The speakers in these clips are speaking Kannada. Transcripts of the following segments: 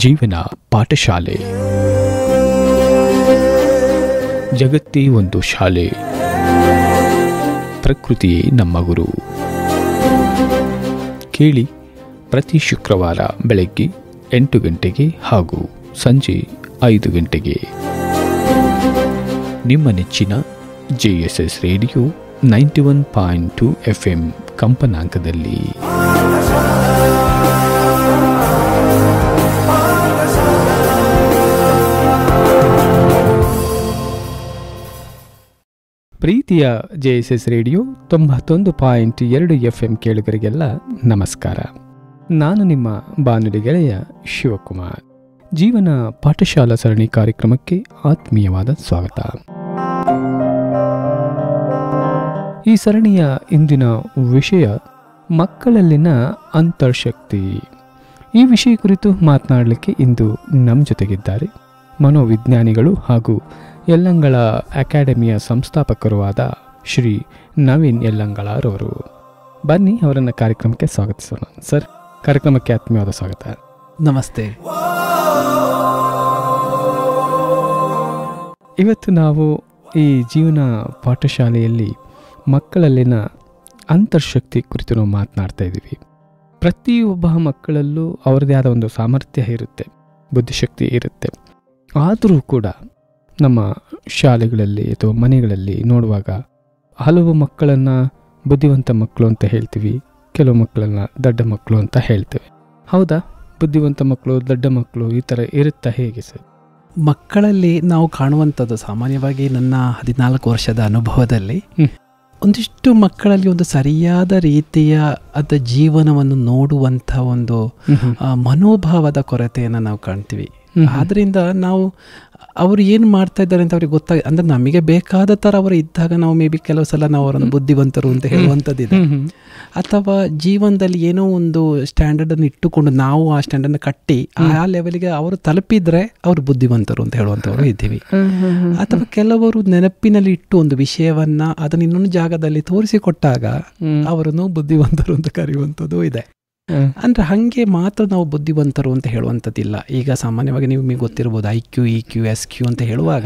ಜೀವನ ಪಾಠಶಾಲೆ. ಜಗತ್ತೇ ಒಂದು ಶಾಲೆ, ಪ್ರಕೃತಿಯೇ ನಮ್ಮ ಗುರು. ಕೇಳಿ ಪ್ರತಿ ಶುಕ್ರವಾರ ಬೆಳಗ್ಗೆ 8 ಗಂಟೆಗೆ ಹಾಗೂ ಸಂಜೆ 5 ಗಂಟೆಗೆ ನಿಮ್ಮ ನೆಚ್ಚಿನ JSS ರೇಡಿಯೋ 91.2 FM ಕಂಪನಾಂಕದಲ್ಲಿ. ಪ್ರೀತಿಯ JSS ರೇಡಿಯೋ 91.2 FM ಕೇಳುಗರಿಗೆಲ್ಲ ನಮಸ್ಕಾರ. ನಾನು ನಿಮ್ಮ ಬಾನುಲಿ ಗೆಳೆಯ ಶಿವಕುಮಾರ್. ಜೀವನ ಪಾಠಶಾಲಾ ಸರಣಿ ಕಾರ್ಯಕ್ರಮಕ್ಕೆ ಆತ್ಮೀಯವಾದ ಸ್ವಾಗತ. ಈ ಸರಣಿಯ ಇಂದಿನ ವಿಷಯ ಮಕ್ಕಳಲ್ಲಿನ ಅಂತರ್ಶಕ್ತಿ. ಈ ವಿಷಯ ಕುರಿತು ಮಾತನಾಡಲಿಕ್ಕೆ ಇಂದು ನಮ್ಮ ಜೊತೆಗಿದ್ದಾರೆ ಮನೋವಿಜ್ಞಾನಿಗಳು ಹಾಗೂ ಯಲ್ಲಂಗಳ ಅಕಾಡೆಮಿಯ ಸಂಸ್ಥಾಪಕರೂ ಆದ ಶ್ರೀ ನವೀನ್ ಯಲ್ಲಂಗಳರವರು. ಬನ್ನಿ ಅವರನ್ನು ಕಾರ್ಯಕ್ರಮಕ್ಕೆ ಸ್ವಾಗತಿಸೋಣ. ಸರ್, ಕಾರ್ಯಕ್ರಮಕ್ಕೆ ಆತ್ಮೀಯವಾದ ಸ್ವಾಗತ. ನಮಸ್ತೆ. ಇವತ್ತು ನಾವು ಈ ಜೀವನ ಪಾಠಶಾಲೆಯಲ್ಲಿ ಮಕ್ಕಳಲ್ಲಿನ ಅಂತರ್ಶಕ್ತಿ ಕುರಿತು ನಾವು ಮಾತನಾಡ್ತಾ ಇದ್ದೀವಿ. ಪ್ರತಿಯೊಬ್ಬ ಮಕ್ಕಳಲ್ಲೂ ಅವರದೇ ಆದ ಒಂದು ಸಾಮರ್ಥ್ಯ ಇರುತ್ತೆ, ಬುದ್ಧಿಶಕ್ತಿ ಇರುತ್ತೆ. ಆದರೂ ಕೂಡ ನಮ್ಮ ಶಾಲೆಗಳಲ್ಲಿ ಅಥವಾ ಮನೆಗಳಲ್ಲಿ ನೋಡುವಾಗ ಹಲವು ಮಕ್ಕಳನ್ನು ಬುದ್ಧಿವಂತ ಮಕ್ಕಳು ಅಂತ ಹೇಳ್ತೀವಿ, ಕೆಲವು ಮಕ್ಕಳನ್ನು ದಡ್ಡ ಮಕ್ಕಳು ಅಂತ ಹೇಳ್ತೇವೆ. ಹೌದಾ? ಬುದ್ಧಿವಂತ ಮಕ್ಕಳು, ದಡ್ಡ ಮಕ್ಕಳು ಈ ಥರ ಇರುತ್ತಾ, ಹೇಗೆ ಸರ್? ಮಕ್ಕಳಲ್ಲಿ ನಾವು ಕಾಣುವಂಥದ್ದು ಸಾಮಾನ್ಯವಾಗಿ ನನ್ನ 14 ವರ್ಷದ ಅನುಭವದಲ್ಲಿ ಒಂದಿಷ್ಟು ಮಕ್ಕಳಲ್ಲಿ ಒಂದು ಸರಿಯಾದ ರೀತಿಯ ಅದ ಜೀವನವನ್ನು ನೋಡುವಂಥ ಒಂದು ಮನೋಭಾವದ ಕೊರತೆಯನ್ನು ನಾವು ಕಾಣ್ತೀವಿ. ಆದ್ದರಿಂದ ನಾವು ಅವರು ಏನು ಮಾಡ್ತಾ ಇದ್ದಾರೆ ಅಂತ ಅವ್ರಿಗೆ ಗೊತ್ತಾಗ, ಅಂದರೆ ನಮಗೆ ಬೇಕಾದ ಥರ ಅವರು ಇದ್ದಾಗ ನಾವು ಮೇ ಬಿ ಕೆಲವು ಸಲ ನಾವು ಅವರನ್ನು ಬುದ್ಧಿವಂತರು ಅಂತ ಹೇಳುವಂಥದ್ದಿದೆ. ಅಥವಾ ಜೀವನದಲ್ಲಿ ಏನೋ ಒಂದು ಸ್ಟ್ಯಾಂಡರ್ಡನ್ನು ಇಟ್ಟುಕೊಂಡು ನಾವು ಆ ಸ್ಟ್ಯಾಂಡರ್ಡನ್ನು ಕಟ್ಟಿ ಆ ಲೆವೆಲ್ಗೆ ಅವರು ತಲುಪಿದ್ರೆ ಅವರು ಬುದ್ಧಿವಂತರು ಅಂತ ಹೇಳುವಂಥವ್ರು ಇದ್ದೀವಿ. ಅಥವಾ ಕೆಲವರು ನೆನಪಿನಲ್ಲಿ ಇಟ್ಟು ಒಂದು ವಿಷಯವನ್ನ ಅದನ್ನು ಇನ್ನೊಂದು ಜಾಗದಲ್ಲಿ ತೋರಿಸಿಕೊಟ್ಟಾಗ ಅವರನ್ನು ಬುದ್ಧಿವಂತರು ಅಂತ ಕರೆಯುವಂಥದ್ದು ಇದೆ. ಅಂದ್ರೆ ಹಂಗೆ ಮಾತ್ರ ನಾವು ಬುದ್ಧಿವಂತರು ಅಂತ ಹೇಳುವಂಥದ್ದಿಲ್ಲ. ಈಗ ಸಾಮಾನ್ಯವಾಗಿ ನಿಮಗೆ ಗೊತ್ತಿರ್ಬೋದು IQ, EQ, SQ ಅಂತ ಹೇಳುವಾಗ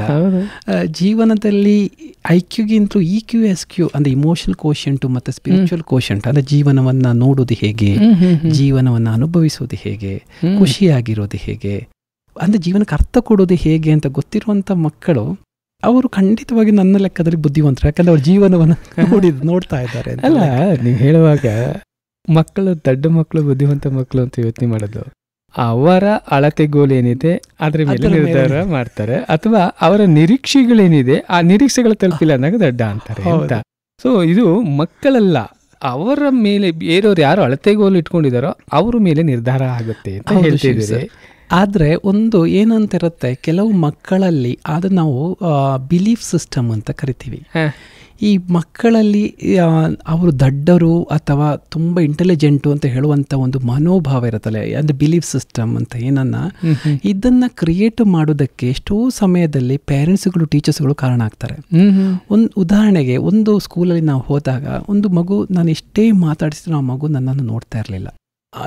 ಜೀವನದಲ್ಲಿ IQಗಿಂತಲೂ EQ, SQ ಅಂದ್ರೆ ಇಮೋಷನಲ್ ಕೋಶೆಂಟು ಮತ್ತು ಸ್ಪಿರಿಚುವಲ್ ಕೋಶೆಂಟ್ ಅಂದ್ರೆ ಜೀವನವನ್ನ ನೋಡೋದು ಹೇಗೆ, ಜೀವನವನ್ನ ಅನುಭವಿಸೋದು ಹೇಗೆ, ಖುಷಿಯಾಗಿರೋದು ಹೇಗೆ, ಅಂದ್ರೆ ಜೀವನಕ್ಕೆ ಅರ್ಥ ಕೊಡೋದು ಹೇಗೆ ಅಂತ ಗೊತ್ತಿರುವಂಥ ಮಕ್ಕಳು ಅವರು ಖಂಡಿತವಾಗಿ ನನ್ನ ಲೆಕ್ಕದಲ್ಲಿ ಬುದ್ಧಿವಂತರು. ಯಾಕಂದ್ರೆ ಅವ್ರ ಜೀವನವನ್ನು ನೋಡ್ತಾ ಇದ್ದಾರೆ. ಅಲ್ಲ, ನೀವು ಹೇಳುವಾಗ ಮಕ್ಕಳು ದಡ್ಡ ಮಕ್ಕಳು ಬುದ್ಧಿವಂತ ಮಕ್ಕಳು ಅಂತ ಯೋಚನೆ ಮಾಡೋದು ಅವರ ಅಳತೆಗೋಲು ಏನಿದೆ ಅದ್ರ ಮೇಲೆ ನಿರ್ಧಾರ ಮಾಡ್ತಾರೆ, ಅಥವಾ ಅವರ ನಿರೀಕ್ಷೆಗಳೇನಿದೆ ಆ ನಿರೀಕ್ಷೆಗಳು ತಲುಪಿಲ್ಲ ಅಂದಾಗ ದಡ್ಡ ಅಂತಾರೆ ಅಂತ. ಸೊ ಇದು ಮಕ್ಕಳಲ್ಲ, ಅವರ ಮೇಲೆ ಬೇರೆಯವ್ರು ಯಾರು ಅಳತೆಗೋಲು ಇಟ್ಕೊಂಡಿದಾರೋ ಅವ್ರ ಮೇಲೆ ನಿರ್ಧಾರ ಆಗುತ್ತೆ ಅಂತ ಹೇಳ್ತಿದ್ದೀರಿ. ಆದರೆ ಒಂದು ಏನಂತಿರುತ್ತೆ, ಕೆಲವು ಮಕ್ಕಳಲ್ಲಿ ಅದು ನಾವು ಬಿಲೀಫ್ ಸಿಸ್ಟಮ್ ಅಂತ ಕರಿತೀವಿ. ಈ ಮಕ್ಕಳಲ್ಲಿ ಅವರು ದಡ್ಡರು ಅಥವಾ ತುಂಬ ಇಂಟೆಲಿಜೆಂಟು ಅಂತ ಹೇಳುವಂಥ ಒಂದು ಮನೋಭಾವ ಇರುತ್ತಲ್ಲ, ಅಂದರೆ ಬಿಲೀಫ್ ಸಿಸ್ಟಮ್ ಅಂತ ಏನನ್ನ, ಇದನ್ನು ಕ್ರಿಯೇಟ್ ಮಾಡೋದಕ್ಕೆ ಎಷ್ಟೋ ಸಮಯದಲ್ಲಿ ಪೇರೆಂಟ್ಸ್ಗಳು, ಟೀಚರ್ಸ್ಗಳು ಕಾರಣ ಆಗ್ತಾರೆ. ಒಂದು ಉದಾಹರಣೆಗೆ, ಒಂದು ಸ್ಕೂಲಲ್ಲಿ ನಾವು ಹೋದಾಗ ಒಂದು ಮಗು, ನಾನು ಎಷ್ಟೇ ಮಾತಾಡಿಸಿದ್ರು ಆ ಮಗು ನನ್ನನ್ನು ನೋಡ್ತಾ ಇರಲಿಲ್ಲ.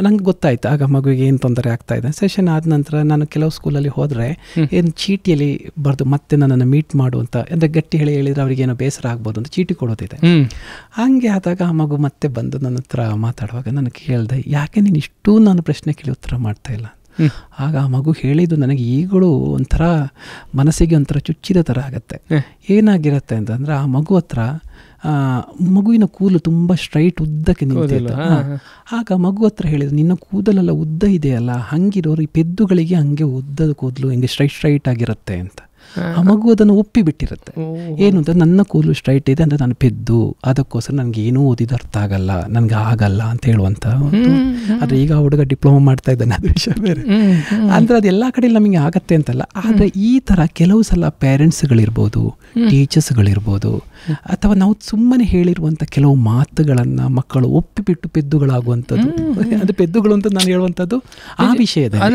ನಂಗೆ ಗೊತ್ತಾಯ್ತು ಆಗ ಮಗುವಿಗೆ ಏನು ತೊಂದರೆ ಆಗ್ತಾ ಇದೆ. ಸೆಷನ್ ಆದ ನಂತರ ನಾನು ಕೆಲವು ಸ್ಕೂಲಲ್ಲಿ ಹೋದರೆ ಏನು ಚೀಟಿಯಲ್ಲಿ ಬರೆದು ಮತ್ತೆ ನನ್ನನ್ನು ಮೀಟ್ ಮಾಡುವಂಥ, ಅಂದರೆ ಗಟ್ಟಿ ಹೇಳಿದ್ರೆ ಅವ್ರಿಗೆ ಏನೋ ಬೇಸರ ಆಗ್ಬೋದು ಅಂತ ಚೀಟಿ ಕೊಡೋದಿದೆ. ಹಾಗೆ ಆದಾಗ ಆ ಮಗು ಮತ್ತೆ ಬಂದು ನನ್ನ ಹತ್ರ ಮಾತಾಡುವಾಗ ನಾನು ಕೇಳಿದೆ, ಯಾಕೆ ನೀನು ಇಷ್ಟೂ ನಾನು ಪ್ರಶ್ನೆ ಕೇಳಿ ಉತ್ತರ ಮಾಡ್ತಾ ಇಲ್ಲ? ಆಗ ಆ ಮಗು ಹೇಳಿದ್ದು ನನಗೆ ಈಗಲೂ ಒಂಥರ ಮನಸ್ಸಿಗೆ ಒಂಥರ ಚುಚ್ಚಿದ ಥರ ಆಗುತ್ತೆ. ಏನಾಗಿರುತ್ತೆ ಅಂತಂದರೆ, ಆ ಮಗು ಹತ್ರ ಮಗುವಿನ ಕೂದಲು ತುಂಬ ಸ್ಟ್ರೈಟ್ ಉದ್ದಕ್ಕೆ ನಿಂತಿತ್ತು. ಆಗ ಮಗು ಹತ್ರ ಹೇಳಿದ್ರು, ನಿನ್ನ ಕೂದಲೆಲ್ಲ ಉದ್ದ ಇದೆಯಲ್ಲ, ಹಂಗಿರೋರು ಈ ಪೆದ್ದುಗಳಿಗೆ ಹಂಗೆ ಉದ್ದದ ಕೂದಲು ಹಿಂಗೆ ಸ್ಟ್ರೈಟ್ ಆಗಿರುತ್ತೆ ಅಂತ. ಆ ಮಗು ಅದನ್ನು ಒಪ್ಪಿಬಿಟ್ಟಿರುತ್ತೆ. ಏನು ಅಂತ, ನನ್ನ ಕೂದಲು ಸ್ಟ್ರೈಟ್ ಇದೆ ಅಂದರೆ ನಾನು ಪೆದ್ದು, ಅದಕ್ಕೋಸ್ಕರ ನನಗೆ ಏನೂ ಓದಿದ ಅರ್ಥ ಆಗಲ್ಲ, ನನಗೆ ಆಗಲ್ಲ ಅಂತ ಹೇಳುವಂಥ. ಆದರೆ ಈಗ ಹುಡುಗ ಡಿಪ್ಲೊಮಾ ಮಾಡ್ತಾ ಇದ್ದಾನೆ, ಅದು ವಿಷಯ ಬೇರೆ. ಅಂದರೆ ಅದು ಎಲ್ಲ ಕಡೆ ನಮಗೆ ಆಗತ್ತೆ ಅಂತಲ್ಲ. ಆದರೆ ಈ ಥರ ಕೆಲವು ಸಲ ಪೇರೆಂಟ್ಸ್ಗಳಿರ್ಬೋದು, ಟೀಚರ್ಸ್ಗಳಿರ್ಬೋದು, ಅಥವಾ ನಾವು ಸುಮ್ಮನೆ ಹೇಳಿರುವಂಥ ಕೆಲವು ಮಾತುಗಳನ್ನು ಮಕ್ಕಳು ಒಪ್ಪಿಬಿಟ್ಟು ಪೆದ್ದುಗಳಾಗುವಂಥದ್ದು, ಅದು ಪೆದ್ದುಗಳು ಅಂತ ನಾನು ಹೇಳುವಂಥದ್ದು ಆ ವಿಷಯದಲ್ಲಿ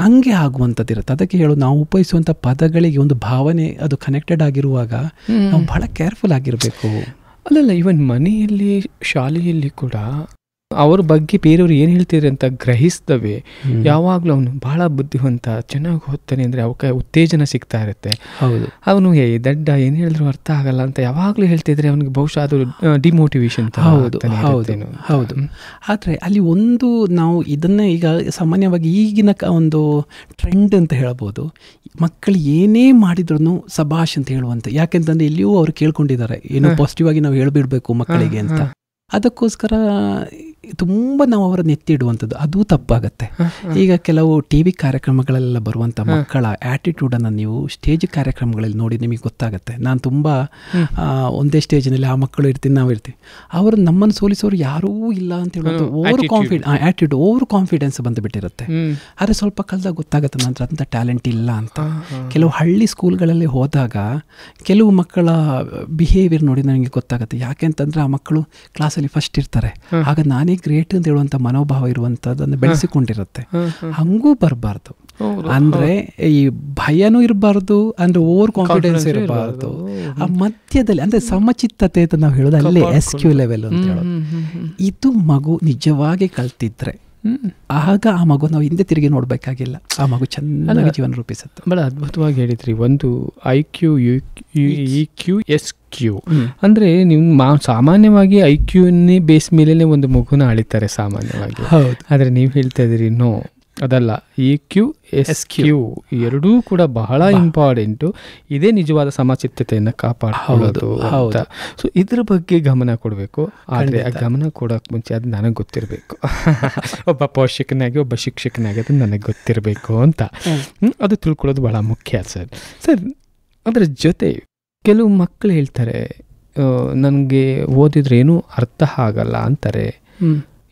ಹಂಗೆ ಆಗುವಂಥದ್ದು ಇರುತ್ತೆ. ಅದಕ್ಕೆ ಹೇಳು, ನಾವು ಉಪಯೋಗಿಸುವಂಥ ಪದಗಳಿಗೆ ಒಂದು ಭಾವನೆ ಅದು ಕನೆಕ್ಟೆಡ್ ಆಗಿರುವಾಗ ನಾವು ಬಹಳ ಕೇರ್ಫುಲ್ ಆಗಿರಬೇಕು. ಅಲ್ಲಲ್ಲ, ಇವನ್ ಮನೆಯಲ್ಲಿ, ಶಾಲೆಯಲ್ಲಿ ಕೂಡ ಅವ್ರ ಬಗ್ಗೆ ಬೇರೆಯವ್ರು ಏನು ಹೇಳ್ತಿದ್ರೆ ಅಂತ ಗ್ರಹಿಸ್ತವೆ. ಯಾವಾಗಲೂ ಅವನು ಬಹಳ ಬುದ್ಧಿವಂತ, ಚೆನ್ನಾಗಿ ಓದ್ತಾನೆ ಅಂದರೆ ಅವಕ್ಕೆ ಉತ್ತೇಜನ ಸಿಗ್ತಾ ಇರುತ್ತೆ. ಹೌದು, ಅವನು ದಡ್ಡ ಏನು ಹೇಳಿದ್ರು ಅರ್ಥ ಆಗಲ್ಲ ಅಂತ ಯಾವಾಗಲೂ ಹೇಳ್ತಿದ್ರೆ ಅವನಿಗೆ ಬಹುಶಃ ಅದು ಡಿಮೋಟಿವೇಶನ್. ಹೌದು ಹೌದು ಹೌದು. ಆದರೆ ಅಲ್ಲಿ ಒಂದು ನಾವು ಇದನ್ನೇ ಈಗ ಸಾಮಾನ್ಯವಾಗಿ ಈಗಿನ ಒಂದು ಟ್ರೆಂಡ್ ಅಂತ ಹೇಳ್ಬೋದು, ಮಕ್ಕಳು ಏನೇ ಮಾಡಿದ್ರು ಸಭಾಷ್ ಅಂತ ಹೇಳುವಂತೆ. ಯಾಕೆಂತಂದ್ರೆ ಇಲ್ಲಿಯೂ ಅವ್ರು ಕೇಳ್ಕೊಂಡಿದ್ದಾರೆ ಏನೋ ಪಾಸಿಟಿವ್ ಆಗಿ ನಾವು ಹೇಳ್ಬಿಡ್ಬೇಕು ಮಕ್ಕಳಿಗೆ ಅಂತ. ಅದಕ್ಕೋಸ್ಕರ ತುಂಬ ನಾವು ಅವರನ್ನು ಎತ್ತಿಡುವಂಥದ್ದು ಅದು ತಪ್ಪಾಗತ್ತೆ. ಈಗ ಕೆಲವು ಟಿ ವಿ ಕಾರ್ಯಕ್ರಮಗಳೆಲ್ಲ ಬರುವಂಥ ಮಕ್ಕಳ ಆ್ಯಟಿಟ್ಯೂಡನ್ನು ನೀವು ಸ್ಟೇಜ್ ಕಾರ್ಯಕ್ರಮಗಳಲ್ಲಿ ನೋಡಿ ನಿಮಗೆ ಗೊತ್ತಾಗುತ್ತೆ. ನಾನು ತುಂಬ ಒಂದೇ ಸ್ಟೇಜ್ನಲ್ಲಿ ಆ ಮಕ್ಕಳು ಇರ್ತೀನಿ, ನಾವು ಇರ್ತೀವಿ, ಅವರು ನಮ್ಮನ್ನು ಸೋಲಿಸೋರು ಯಾರೂ ಇಲ್ಲ ಅಂತ ಹೇಳುವಂಥ ಓವರ್ ಕಾನ್ಫಿಡೆನ್ಸ್ ಬಂದುಬಿಟ್ಟಿರುತ್ತೆ. ಆದರೆ ಸ್ವಲ್ಪ ಕಳೆದಾಗ ಗೊತ್ತಾಗುತ್ತೆ ನಂತರ ಅಂಥ ಟ್ಯಾಲೆಂಟ್ ಇಲ್ಲ ಅಂತ. ಕೆಲವು ಹಳ್ಳಿ ಸ್ಕೂಲ್ಗಳಲ್ಲಿ ಹೋದಾಗ ಕೆಲವು ಮಕ್ಕಳ ಬಿಹೇವಿಯರ್ ನೋಡಿ ನನಗೆ ಗೊತ್ತಾಗುತ್ತೆ. ಯಾಕೆ ಅಂತಂದರೆ ಆ ಮಕ್ಕಳು ಕ್ಲಾಸಲ್ಲಿ ಫಸ್ಟ್ ಇರ್ತಾರೆ, ಆಗ ನಾನೇ ಗ್ರೇಟ್ ಅಂತ ಹೇಳುವಂಥ ಮನೋಭಾವ ಇರುವಂಥದ್ದನ್ನು ಬೆಳೆಸಿಕೊಂಡಿರುತ್ತೆ. ಹಂಗೂ ಬರಬಾರ್ದು. ಅಂದ್ರೆ ಈ ಭಯನೂ ಇರಬಾರ್ದು, ಅಂದ್ರೆ ಓವರ್ ಕಾನ್ಫಿಡೆನ್ಸ್ ಇರಬಾರ್ದು. ಆ ಮಧ್ಯದಲ್ಲಿ ಅಂದ್ರೆ ಸಮಚಿತ್ತತೆ ಅಂತ ನಾವು ಹೇಳೋದು ಅಲ್ಲೇ SQ ಲೆವೆಲ್ ಅಂತ ಹೇಳೋದು. ಇದು ಮಗು ನಿಜವಾಗಿ ಕಲ್ತಿದ್ರೆ ಆಗ ಆ ಮಗು ನಾವು ಹಿಂದೆ ತಿರುಗಿ ನೋಡ್ಬೇಕಾಗಿಲ್ಲ, ಆ ಮಗು ಚೆನ್ನಾಗಿ ಜೀವನ ರೂಪಿಸುತ್ತೆ. ಬಹಳ ಅದ್ಭುತವಾಗಿ ಹೇಳಿದ್ರಿ. ಒಂದು IQ, EQ, SQ ಅಂದ್ರೆ ನೀವು ಸಾಮಾನ್ಯವಾಗಿ IQನೇ ಬೇಸ್ ಮೇಲೆ ಒಂದು ಮಗುನ ಅಳಿತಾರೆ ಸಾಮಾನ್ಯವಾಗಿ. ಆದ್ರೆ ನೀವು ಹೇಳ್ತಾ ಇದ್ದೀರಿ ನೋ, ಅದಲ್ಲ. EQ, SQ ಎರಡೂ ಕೂಡ ಬಹಳ ಇಂಪಾರ್ಟೆಂಟು. ಇದೇ ನಿಜವಾದ ಸಮಚಿತ್ತತೆಯನ್ನು ಕಾಪಾಡ್ಕೊಳ್ಳೋದು ಅಂತ. ಸೊ ಇದ್ರ ಬಗ್ಗೆ ಗಮನ ಕೊಡಬೇಕು. ಆದರೆ ಆ ಗಮನ ಕೊಡೋಕೆ ಮುಂಚೆ ಅದು ನನಗೆ ಗೊತ್ತಿರಬೇಕು. ಒಬ್ಬ ಪೋಷಕನಾಗಿ, ಒಬ್ಬ ಶಿಕ್ಷಕನಾಗಿ ಅದು ನನಗೆ ಗೊತ್ತಿರಬೇಕು ಅಂತ. ಅದು ತಿಳ್ಕೊಳ್ಳೋದು ಬಹಳ ಮುಖ್ಯ ಸರ್. ಅದರ ಜೊತೆ ಕೆಲವು ಮಕ್ಕಳು ಹೇಳ್ತಾರೆ ನನಗೆ ಓದಿದ್ರೆ ಏನೂ ಅರ್ಥ ಆಗಲ್ಲ ಅಂತಾರೆ.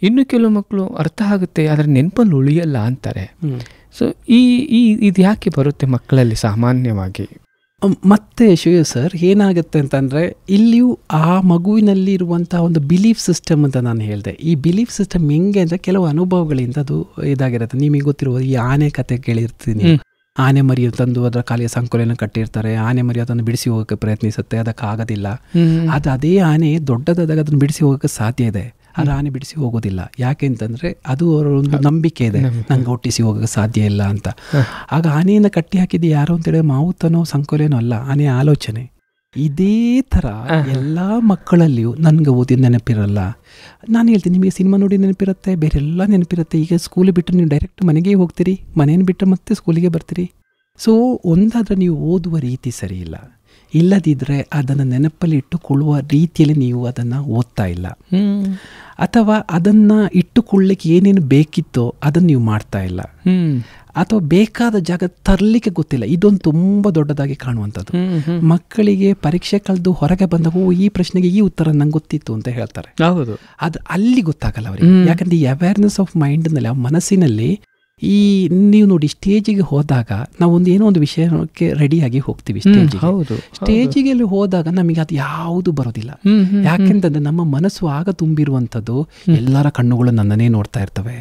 ಇನ್ನು ಕೆಲವು ಮಕ್ಕಳು ಅರ್ಥ ಆಗುತ್ತೆ ಆದರೆ ನೆನಪಲ್ಲಿ ಉಳಿಯಲ್ಲ ಅಂತಾರೆ. ಸೊ ಇದು ಯಾಕೆ ಬರುತ್ತೆ ಮಕ್ಕಳಲ್ಲಿ ಸಾಮಾನ್ಯವಾಗಿ? ಮತ್ತೆ ಶಿವ ಸರ್ ಏನಾಗುತ್ತೆ ಅಂತಂದರೆ ಇಲ್ಲಿಯೂ ಆ ಮಗುವಿನಲ್ಲಿ ಇರುವಂಥ ಒಂದು ಬಿಲೀಫ್ ಸಿಸ್ಟಮ್ ಅಂತ ನಾನು ಹೇಳಿದೆ. ಈ ಬಿಲೀಫ್ ಸಿಸ್ಟಮ್ ಹೆಂಗೆ ಅಂದರೆ ಕೆಲವು ಅನುಭವಗಳಿಂದ ಅದು ಇದಾಗಿರುತ್ತೆ. ನಿಮಗೆ ಗೊತ್ತಿರುವ ಈ ಆನೆ ಕತೆ ಕೇಳಿರ್ತೀನಿ. ಆನೆ ಮರಿ ತಂದು ಅದರ ಕಾಲಿಗೆ ಸಂಕೋಲೆಯನ್ನು ಕಟ್ಟಿರ್ತಾರೆ. ಆನೆ ಮರಿ ಅದನ್ನು ಬಿಡಿಸಿ ಹೋಗೋಕ್ಕೆ ಪ್ರಯತ್ನಿಸುತ್ತೆ, ಅದಕ್ಕಾಗೋದಿಲ್ಲ. ಅದೇ ಆನೆ ದೊಡ್ಡದಾದಾಗ ಅದನ್ನು ಬಿಡಿಸಿ ಹೋಗೋಕ್ಕೆ ಸಾಧ್ಯ ಇದೆ, ಆದರೆ ಆನೆ ಬಿಡಿಸಿ ಹೋಗೋದಿಲ್ಲ. ಯಾಕೆ ಅಂತಂದರೆ ಅದು ಅವರ ಒಂದು ನಂಬಿಕೆ ಇದೆ, ನಂಗೆ ಒಟ್ಟಿಸಿ ಹೋಗೋಕ್ಕೆ ಸಾಧ್ಯ ಇಲ್ಲ ಅಂತ. ಆಗ ಆನೆಯನ್ನು ಕಟ್ಟಿ ಹಾಕಿದ್ದು ಯಾರು ಅಂತೇಳಿ ಮಾವುತನೋ ಸಂಕೋಲೆನೋ ಅಲ್ಲ, ಆನೆಯ ಆಲೋಚನೆ. ಇದೇ ಥರ ಎಲ್ಲ ಮಕ್ಕಳಲ್ಲಿಯೂ ನನಗೆ ಓದಿದ ನೆನಪಿರಲ್ಲ. ನಾನು ಹೇಳ್ತೀನಿ, ನಿಮಗೆ ಸಿನಿಮಾ ನೋಡಿ ನೆನಪಿರುತ್ತೆ, ಬೇರೆಲ್ಲ ನೆನಪಿರುತ್ತೆ. ಈಗ ಸ್ಕೂಲಿಗೆ ಬಿಟ್ಟರೆ ನೀವು ಡೈರೆಕ್ಟ್ ಮನೆಗೆ ಹೋಗ್ತೀರಿ, ಮನೇನ ಬಿಟ್ಟರೆ ಮತ್ತೆ ಸ್ಕೂಲಿಗೆ ಬರ್ತೀರಿ. ಸೊ ಒಂದಾದರೆ ನೀವು ಓದುವ ರೀತಿ ಸರಿ ಇಲ್ಲ, ಇಲ್ಲದಿದ್ದರೆ ಅದನ್ನು ನೆನಪಲ್ಲಿ ಇಟ್ಟುಕೊಳ್ಳುವ ರೀತಿಯಲ್ಲಿ ನೀವು ಅದನ್ನು ಓದ್ತಾ ಇಲ್ಲ, ಅಥವಾ ಅದನ್ನು ಇಟ್ಟುಕೊಳ್ಳಿಕ್ಕೆ ಏನೇನು ಬೇಕಿತ್ತೋ ಅದನ್ನು ನೀವು ಮಾಡ್ತಾ ಇಲ್ಲ, ಅಥವಾ ಬೇಕಾದ ಜಾಗ ತರಲಿಕ್ಕೆ ಗೊತ್ತಿಲ್ಲ. ಇದೊಂದು ತುಂಬ ದೊಡ್ಡದಾಗಿ ಕಾಣುವಂಥದ್ದು. ಮಕ್ಕಳಿಗೆ ಪರೀಕ್ಷೆ ಕಳೆದು ಹೊರಗೆ ಬಂದಾಗ ಈ ಪ್ರಶ್ನೆಗೆ ಈ ಉತ್ತರ ನಂಗೆ ಗೊತ್ತಿತ್ತು ಅಂತ ಹೇಳ್ತಾರೆ. ಹೌದು, ಅದು ಅಲ್ಲಿ ಗೊತ್ತಾಗಲ್ಲ ಅವರಿಗೆ. ಯಾಕಂದರೆ ಈ ಅವೇರ್ನೆಸ್ ಆಫ್ ಮೈಂಡ್ನಲ್ಲಿ, ಆ ಮನಸ್ಸಿನಲ್ಲಿ ಈ ನೀವು ನೋಡಿ ಸ್ಟೇಜಿಗೆ ಹೋದಾಗ ನಾವು ಏನೋ ಒಂದು ವಿಷಯಕ್ಕೆ ರೆಡಿಯಾಗಿ ಹೋಗ್ತೀವಿ. ಸ್ಟೇಜಿಗೆ ಹೋದಾಗ ನಮಗೆ ಅದು ಯಾವುದು ಬರೋದಿಲ್ಲ. ಯಾಕೆಂತಂದ್ರೆ ನಮ್ಮ ಮನಸ್ಸು ಆಗ ತುಂಬಿರುವಂಥದ್ದು ಎಲ್ಲರ ಕಣ್ಣುಗಳು ನನ್ನನ್ನೇ ನೋಡ್ತಾ ಇರ್ತವೆ.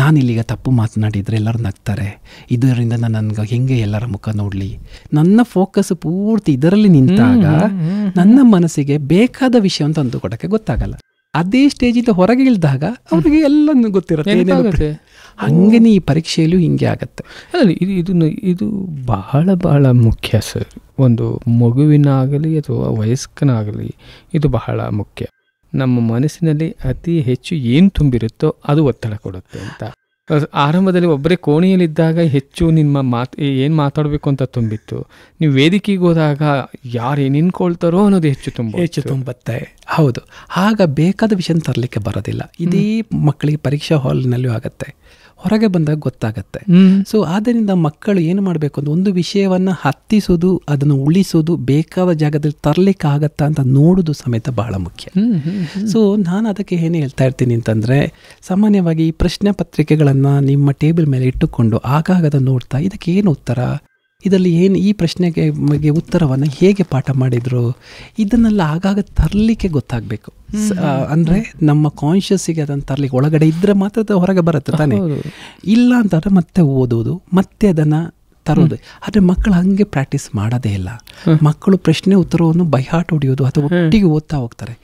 ನಾನು ಇಲ್ಲಿಗ ತಪ್ಪು ಮಾತನಾಡಿದರೆ ಎಲ್ಲರೂ ನಗ್ತಾರೆ, ಇದರಿಂದ ನನಗೆ ಹೆಂಗೆ ಎಲ್ಲರ ಮುಖ ನೋಡಲಿ. ನನ್ನ ಫೋಕಸ್ ಪೂರ್ತಿ ಇದರಲ್ಲಿ ನಿಂತಾಗ ನನ್ನ ಮನಸ್ಸಿಗೆ ಬೇಕಾದ ವಿಷಯ ಅಂತ ಅಂದುಕೊಡಕ್ಕೆ ಗೊತ್ತಾಗಲ್ಲ. ಅದೇ ಸ್ಟೇಜಿಂದ ಹೊರಗೆ ಇಳಿದಾಗ ಅವ್ರಿಗೆ ಎಲ್ಲ ಗೊತ್ತಿರುತ್ತೆ. ಹಂಗೆ ಈ ಪರೀಕ್ಷೆಯಲ್ಲೂ ಹಿಂಗೆ ಆಗತ್ತೆ. ಇದು ಬಹಳ ಬಹಳ ಮುಖ್ಯ ಸರ್. ಒಂದು ಮಗುವಿನಾಗಲಿ ಅಥವಾ ವಯಸ್ಕನಾಗಲಿ ಇದು ಬಹಳ ಮುಖ್ಯ. ನಮ್ಮ ಮನಸ್ಸಿನಲ್ಲಿ ಅತಿ ಹೆಚ್ಚು ಏನು ತುಂಬಿರುತ್ತೋ ಅದು ಒತ್ತಡ ಕೊಡುತ್ತೆ ಅಂತ. ಆರಂಭದಲ್ಲಿ ಒಬ್ಬರೇ ಕೋಣೆಯಲ್ಲಿದ್ದಾಗ ಹೆಚ್ಚು ನಿಮ್ಮ ಏನು ಮಾತಾಡಬೇಕು ಅಂತ ತುಂಬಿತ್ತು. ನೀವು ವೇದಿಕೆಗೆ ಹೋದಾಗ ಯಾರು ಏನು ನಿನ್ಕೊಳ್ತಾರೋ ಅನ್ನೋದು ಹೆಚ್ಚು ತುಂಬತ್ತೆ. ಹೌದು, ಆಗ ಬೇಕಾದ ವಿಷಯ ತರಲಿಕ್ಕೆ ಬರೋದಿಲ್ಲ. ಇದೇ ಮಕ್ಕಳಿಗೆ ಪರೀಕ್ಷಾ ಹಾಲ್ನಲ್ಲೂ ಆಗತ್ತೆ, ಹೊರಗೆ ಬಂದಾಗ ಗೊತ್ತಾಗತ್ತೆ. ಸೊ ಆದ್ದರಿಂದ ಮಕ್ಕಳು ಏನು ಮಾಡಬೇಕು ಅಂದ್ರೆ ಒಂದು ವಿಷಯವನ್ನು ಹತ್ತಿಸೋದು, ಅದನ್ನು ಉಳಿಸೋದು, ಬೇಕಾದ ಜಾಗದಲ್ಲಿ ತರಲಿಕ್ಕೆ ಆಗತ್ತಾ ಅಂತ ನೋಡೋದು ಸಮೇತ ಬಹಳ ಮುಖ್ಯ. ಸೊ ನಾನು ಅದಕ್ಕೆ ಏನು ಹೇಳ್ತಾ ಇರ್ತೀನಿ ಅಂತಂದರೆ, ಸಾಮಾನ್ಯವಾಗಿ ಈ ಪ್ರಶ್ನೆ ಪತ್ರಿಕೆಗಳನ್ನು ನಿಮ್ಮ ಟೇಬಲ್ ಮೇಲೆ ಇಟ್ಟುಕೊಂಡು ಆಗಾಗ ಅದನ್ನು ನೋಡ್ತಾ ಇದಕ್ಕೆ ಏನು ಉತ್ತರ, ಇದರಲ್ಲಿ ಏನು ಈ ಪ್ರಶ್ನೆಗೆ ಉತ್ತರವನ್ನು ಹೇಗೆ ಪಾಠ ಮಾಡಿದರು, ಇದನ್ನೆಲ್ಲ ಆಗಾಗ ತರಲಿಕ್ಕೆ ಗೊತ್ತಾಗಬೇಕು. ಅಂದರೆ ನಮ್ಮ ಕಾನ್ಷಿಯಸ್ಸಿಗೆ ಅದನ್ನು ತರಲಿಕ್ಕೆ ಒಳಗಡೆ ಇದ್ದರೆ ಮಾತ್ರ ಅದು ಹೊರಗೆ ಬರುತ್ತೆ ತಾನೇ. ಇಲ್ಲ ಅಂತಂದರೆ ಮತ್ತೆ ಓದೋದು, ಮತ್ತೆ ಅದನ್ನು ತರೋದು. ಆದರೆ ಮಕ್ಕಳು ಹಾಗೆ ಪ್ರಾಕ್ಟೀಸ್ ಮಾಡೋದೇ ಇಲ್ಲ. ಮಕ್ಕಳು ಪ್ರಶ್ನೆ ಉತ್ತರವನ್ನು ಬೈಹಾಟ್ ಹೊಡೆಯೋದು ಅಥವಾ ಒಟ್ಟಿಗೆ ಓದ್ತಾ ಹೋಗ್ತಾರೆ.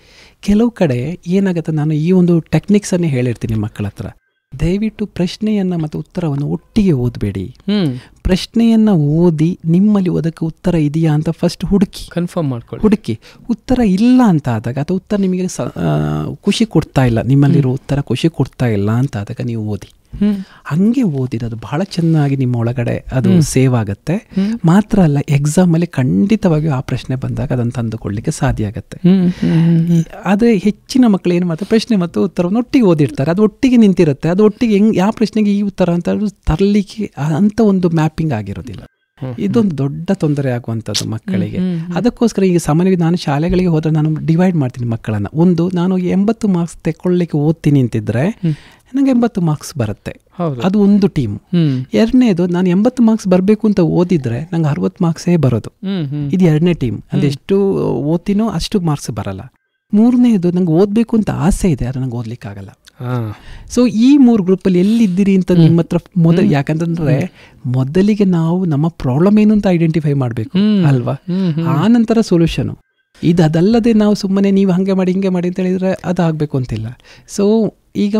ಕೆಲವು ಕಡೆ ಏನಾಗುತ್ತೆ, ನಾನು ಈ ಒಂದು ಟೆಕ್ನಿಕ್ಸನ್ನೇ ಹೇಳಿರ್ತೀನಿ ಮಕ್ಕಳ ಹತ್ರ. ದಯವಿಟ್ಟು ಪ್ರಶ್ನೆಯನ್ನು ಮತ್ತು ಉತ್ತರವನ್ನು ಒಟ್ಟಿಗೆ ಓದಬೇಡಿ. ಪ್ರಶ್ನೆಯನ್ನು ಓದಿ ನಿಮ್ಮಲ್ಲಿ ಅದಕ್ಕೆ ಉತ್ತರ ಇದೆಯಾ ಅಂತ ಫಸ್ಟ್ ಕನ್ಫರ್ಮ್ ಮಾಡ್ಕೊಳ್ಳಿ. ಹುಡುಕಿ ಉತ್ತರ ಇಲ್ಲ ಅಂತ ಆದಾಗ, ಅಥವಾ ಉತ್ತರ ನಿಮಗೆ ಖುಷಿ ಕೊಡ್ತಾ ಇಲ್ಲ, ನಿಮ್ಮಲ್ಲಿರೋ ಉತ್ತರ ಖುಷಿ ಕೊಡ್ತಾ ಇಲ್ಲ ಅಂತ ಆದಾಗ ನೀವು ಓದಿ. ಹಂಗೆ ಓದಿದ ಅದು ಬಹಳ ಚೆನ್ನಾಗಿ ನಿಮ್ಮ ಒಳಗಡೆ ಅದು ಸೇವ್ ಆಗುತ್ತೆ. ಮಾತ್ರ ಅಲ್ಲ, ಎಕ್ಸಾಮಲ್ಲಿ ಖಂಡಿತವಾಗಿಯೂ ಆ ಪ್ರಶ್ನೆ ಬಂದಾಗ ಅದನ್ನು ತಂದುಕೊಳ್ಳಿಕ್ಕೆ ಸಾಧ್ಯ ಆಗುತ್ತೆ. ಆದರೆ ಹೆಚ್ಚಿನ ಮಕ್ಕಳು ಏನು ಮಾಡ್ತಾರೆ, ಪ್ರಶ್ನೆ ಮತ್ತು ಉತ್ತರವನ್ನು ಒಟ್ಟಿಗೆ ಓದಿರ್ತಾರೆ, ಅದು ಒಟ್ಟಿಗೆ ನಿಂತಿರುತ್ತೆ, ಅದು ಒಟ್ಟಿಗೆ ಯಾವ ಪ್ರಶ್ನೆಗೆ ಈ ಉತ್ತರ ಅಂತ ತರಲಿಕ್ಕೆ ಅಂತ ಒಂದು ಮ್ಯಾಪಿಂಗ್ ಆಗಿರೋದಿಲ್ಲ. ಇದೊಂದು ದೊಡ್ಡ ತೊಂದರೆ ಆಗುವಂಥದ್ದು ಮಕ್ಕಳಿಗೆ. ಅದಕ್ಕೋಸ್ಕರ ಈಗ ಸಾಮಾನ್ಯವಾಗಿ ನಾನು ಶಾಲೆಗಳಿಗೆ ಹೋದರೆ ನಾನು ಡಿವೈಡ್ ಮಾಡ್ತೀನಿ ಮಕ್ಕಳನ್ನು. ಒಂದು, ನಾನು 80 ಮಾರ್ಕ್ಸ್ ತೆಕ್ಕೊಳ್ಳಿಕ್ಕೆ ಓದ್ತೀನಿ ಅಂತಿದ್ರೆ ನನಗೆ 80 ಮಾರ್ಕ್ಸ್ ಬರುತ್ತೆ, ಅದು ಒಂದು ಟೀಮ್. ಎರಡನೇದು, ನಾನು 80 ಮಾರ್ಕ್ಸ್ ಬರಬೇಕು ಅಂತ ಓದಿದ್ರೆ ನಂಗೆ 60 ಮಾರ್ಕ್ಸೇ ಬರೋದು, ಇದು ಎರಡನೇ ಟೀಮ್. ಅದು ಎಷ್ಟು ಓದ್ತೀನೋ ಅಷ್ಟು ಮಾರ್ಕ್ಸ್ ಬರಲ್ಲ. ಮೂರನೇದು, ನಂಗೆ ಓದಬೇಕು ಅಂತ ಆಸೆ ಇದೆ, ಅದು ನಂಗೆ ಓದ್ಲಿಕ್ಕಾಗಲ್ಲ. ಸೊ ಈ 3 ಗ್ರೂಪಲ್ಲಿ ಎಲ್ಲಿದ್ದೀರಿ ಅಂತ ನಿಮ್ಮ ಹತ್ರ ಯಾಕಂತಂದ್ರೆ ಮೊದಲಿಗೆ ನಾವು ನಮ್ಮ ಪ್ರಾಬ್ಲಮ್ ಏನು ಅಂತ ಐಡೆಂಟಿಫೈ ಮಾಡಬೇಕು ಅಲ್ವಾ, ಆ ನಂತರ ಸೊಲ್ಯೂಷನು. ಅದಲ್ಲದೆ ನಾವು ಸುಮ್ಮನೆ ನೀವು ಹಂಗೆ ಮಾಡಿ ಹಿಂಗೆ ಮಾಡಿ ಅಂತ ಹೇಳಿದ್ರೆ ಅದಾಗಬೇಕು ಅಂತಿಲ್ಲ. ಸೊ ಈಗ